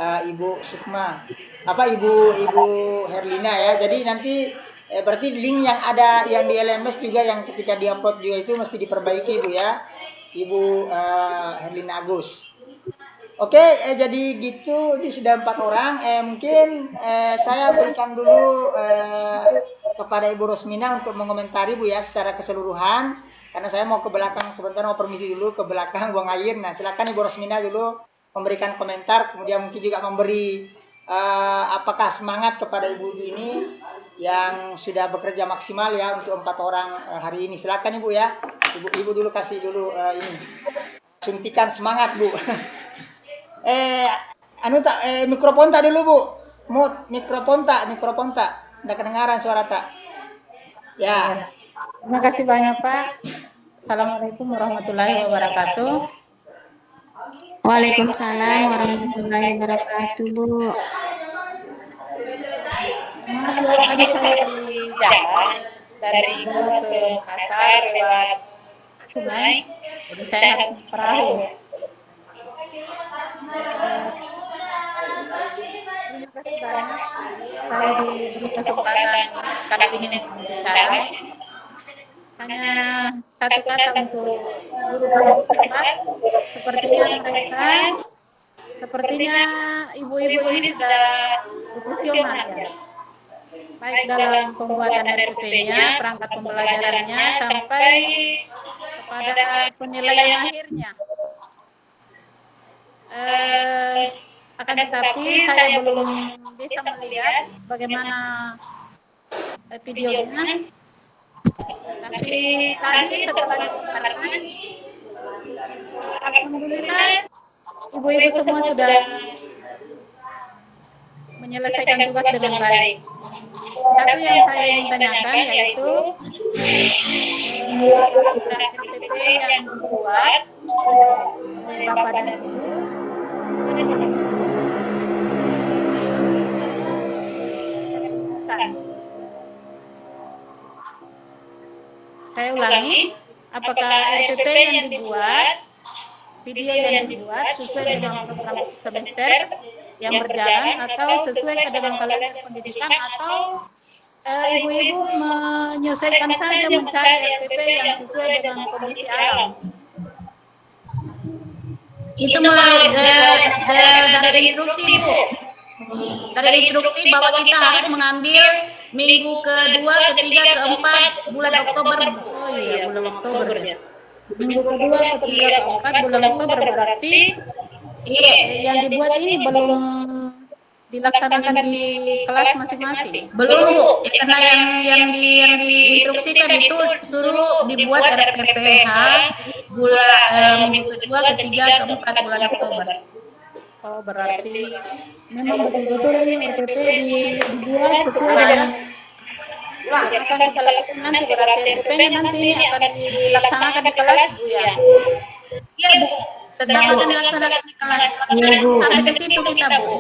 Ibu Sukma, Ibu Herlina ya. Jadi nanti berarti link yang ada yang di LMS juga yang ketika diupload juga itu mesti diperbaiki Bu ya, Ibu Herlina Agus. Oke, jadi gitu, ini sudah 4 orang. Mungkin saya berikan dulu kepada Ibu Rosmina untuk mengomentari Bu ya secara keseluruhan, karena saya mau ke belakang sebentar, mau permisi dulu ke belakang buang air. Nah silakan Ibu Rosmina dulu memberikan komentar, kemudian mungkin juga memberi apakah semangat kepada ibu ini yang sudah bekerja maksimal ya untuk 4 orang hari ini. Silakan Ibu ya, Ibu dulu kasih dulu ini suntikan semangat Bu. Mikrofon tak dulu Bu, mikrofon tak, udah kedengaran suara tak? Ya. Terima kasih banyak Pak. Assalamualaikum warahmatullahi wabarakatuh. Waalaikumsalam warahmatullahi wabarakatuh Bu. Tadi saya di jalan dari Ibu ke pasar lewat sungai, jadi saya harus perahu. Terima kasih banyak saya diberi kesempatan kali ini untuk berbicara. Hanya satu kata untuk guru-guru tempat, sepertinya mereka sepertinya ibu-ibu ini sudah profesional ya, baik dalam pembuatan RPP-nya, perangkat pembelajarannya, sampai kepada penilaian akhirnya. Akan tetapi saya belum bisa melihat bagaimana videonya. Tapi tadi setelah dipaparkan, alhamdulillah ibu-ibu semua sudah menyelesaikan tugas dengan baik. Satu yang saya ingin tanyakan yaitu RPP yang dibuat oleh Bapak dan Ibu sesuai dengan saya ulangi, apakah RPP yang dibuat, video yang dibuat sesuai dengan program semester yang berjalan atau sesuai dengan kalender pendidikan, atau ibu-ibu menyesuaikan saja mencari RPP yang sesuai dengan kondisi alam? Itu dari instruksi, Bu. Dari instruksi bahwa kita harus mengambil minggu kedua, ketiga, keempat bulan Oktober. Oh iya, bulan Oktober ya. Minggu kedua, ketiga, keempat bulan Oktober, berarti yang dibuat ini belum dilaksanakan di kelas masing-masing. Belum, Bu. Karena yang diinstruksikan itu suruh dibuat RPPH bulan minggu kedua, ketiga, keempat bulan Oktober. Oh, berarti memang betul-betul ini RPP dibuat sesuai dengan yang akan kita lakukan nanti. Berarti RPP-nya nanti ini akan dilaksanakan di kelas, Bu ya? Iya, Bu. Sedang akan dilaksanakan di kelas. Iya, Bu. Sampai ke situ kita, Bu.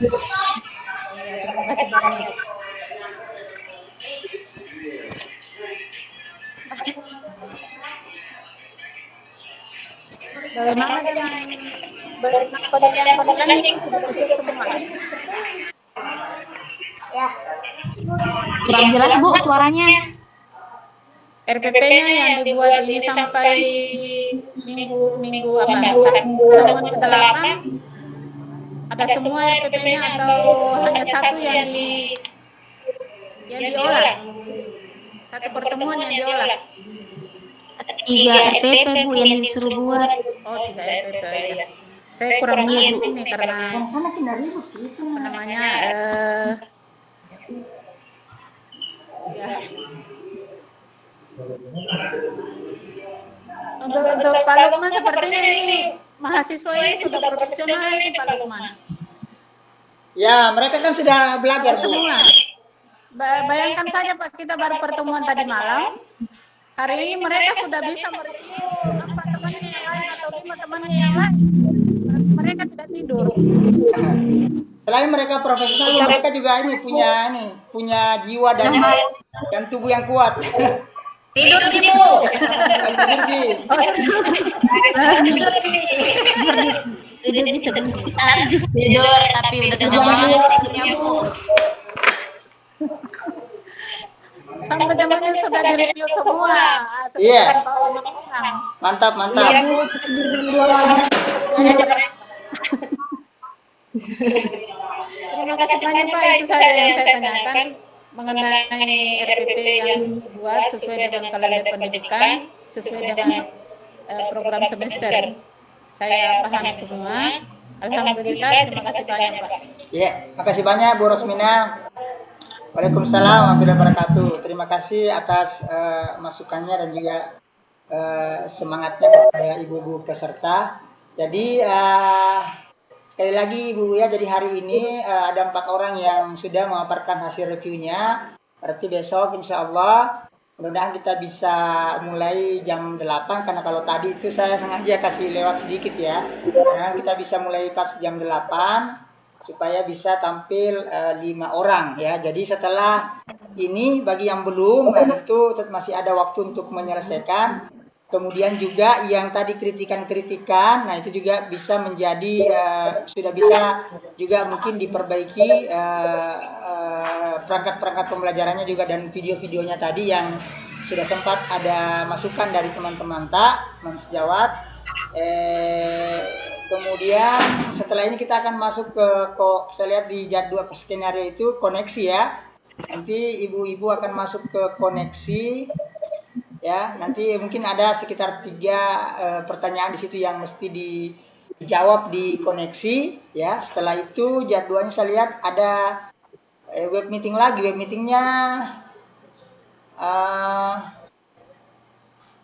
Iya, terima kasih banyak. Bagaimana dengan penilaian itu sudah siap semua? Ya. Kurang jelas, Bu, suaranya. RPP-nya yang dibuat ini sampai minggu pertemuan ke-8, ada semua RPP-nya atau hanya satu yang diolah? Satu pertemuan yang diolah? 3 RPP, Bu, yang disuruh buat. Oh, 3 RPP ya. Saya kurang mengerti ini karena apa namanya ya. Untuk Pak Lukman sepertinya ini mahasiswa ini sudah profesional ini, Pak Lukman. Ya, mereka kan sudah belajar, Bu. Semua. Bayangkan saja Pak, kita baru pertemuan tadi malam. Hari ini mereka sudah bisa mereview 4 temannya yang lain atau 5 temannya yang lain. Mereka tidak tidur. Selain mereka profesional, mereka juga punya jiwa dan tubuh yang kuat. Tidur Ki, Bu. Tidur di sebentar. Tidur tapi udah tengah malam tidurnya, Bu. Sampai temannya sudah direview semua. Iya. Mantap. Iya, Bu. Terima kasih banyak Pak, itu saja yang saya tanyakan mengenai RPP yang dibuat sesuai dengan kalender pendidikan, sesuai dengan program semester. Saya paham semua. Alhamdulillah, terima kasih banyak Pak. Iya, terima kasih banyak Bu Rosmina. Waalaikumsalam warahmatullahi wabarakatuh. Terima kasih atas masukannya dan juga semangatnya kepada ibu-ibu peserta. Jadi sekali lagi Ibu ya, jadi hari ini ada 4 orang yang sudah memaparkan hasil reviewnya. Berarti besok insya Allah mudah-mudahan kita bisa mulai jam 8, karena kalau tadi itu saya sengaja kasih lewat sedikit ya. Karena kita bisa mulai pas jam 8 supaya bisa tampil 5 orang ya. Jadi setelah ini bagi yang belum itu masih ada waktu untuk menyelesaikan. Kemudian juga yang tadi kritikan-kritikan, nah itu juga bisa menjadi sudah bisa juga mungkin diperbaiki perangkat-perangkat pembelajarannya juga, dan video-videonya tadi yang sudah sempat ada masukan dari teman-teman teman sejawat. Kemudian setelah ini kita akan masuk ke saya lihat di jadwal skenario itu koneksi ya. Nanti ibu-ibu akan masuk ke koneksi ya. Nanti mungkin ada sekitar 3 pertanyaan di situ yang mesti dijawab di koneksi ya. Setelah itu jadwalnya saya lihat ada web meeting lagi. Web meetingnya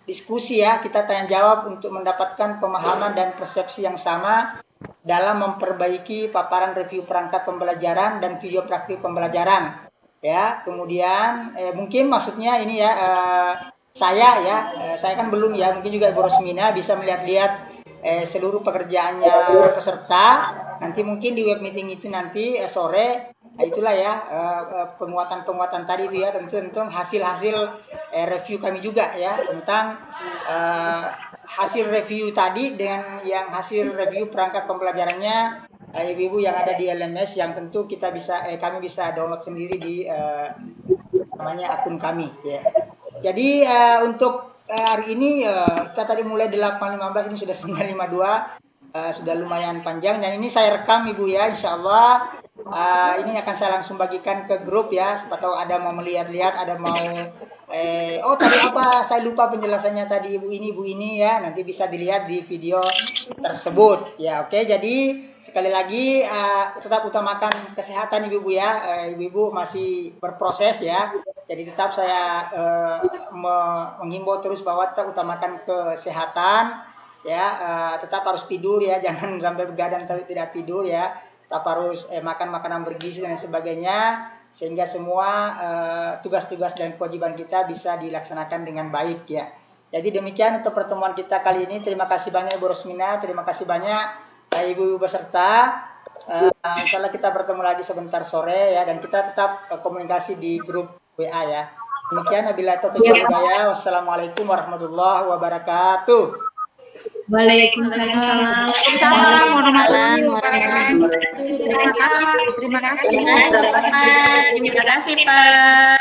diskusi ya, kita tanya jawab untuk mendapatkan pemahaman dan persepsi yang sama dalam memperbaiki paparan review perangkat pembelajaran dan video praktik pembelajaran ya. Kemudian mungkin maksudnya ini ya, saya kan belum ya, mungkin juga Ibu Rosmina bisa melihat-lihat seluruh pekerjaannya peserta. Nanti mungkin di web meeting itu nanti sore, itulah ya penguatan tadi itu ya, tentu hasil-hasil review kami juga ya tentang hasil review tadi dengan yang hasil review perangkat pembelajarannya ibu-ibu yang ada di LMS, yang tentu kita bisa kami bisa download sendiri di namanya akun kami ya. Jadi untuk hari ini kita tadi mulai 8.15, ini sudah 9.52. Sudah lumayan panjang, dan ini saya rekam Ibu ya, insyaallah ini akan saya langsung bagikan ke grup ya, siapa tahu ada mau melihat-lihat, ada mau tadi apa saya lupa penjelasannya tadi ibu ini ya, nanti bisa dilihat di video tersebut ya. Oke, jadi sekali lagi tetap utamakan kesehatan ibu-ibu ya, ibu-ibu masih berproses ya, jadi tetap saya menghimbau terus bahwa tetap utamakan kesehatan ya, tetap harus tidur ya, jangan sampai begadang tapi tidak tidur ya, tetap harus makan makanan bergizi dan sebagainya, sehingga semua tugas-tugas dan kewajiban kita bisa dilaksanakan dengan baik ya. Jadi demikian untuk pertemuan kita kali ini. Terima kasih banyak Ibu Rosmina, terima kasih banyak ibu-ibu beserta. Insyaallah kita bertemu lagi sebentar sore ya, dan kita tetap komunikasi di grup WA ya. Demikian, wabillahi taufiq wal hidayah. Wassalamualaikum warahmatullahi wabarakatuh. Waalaikumsalam. Terima kasih Pak.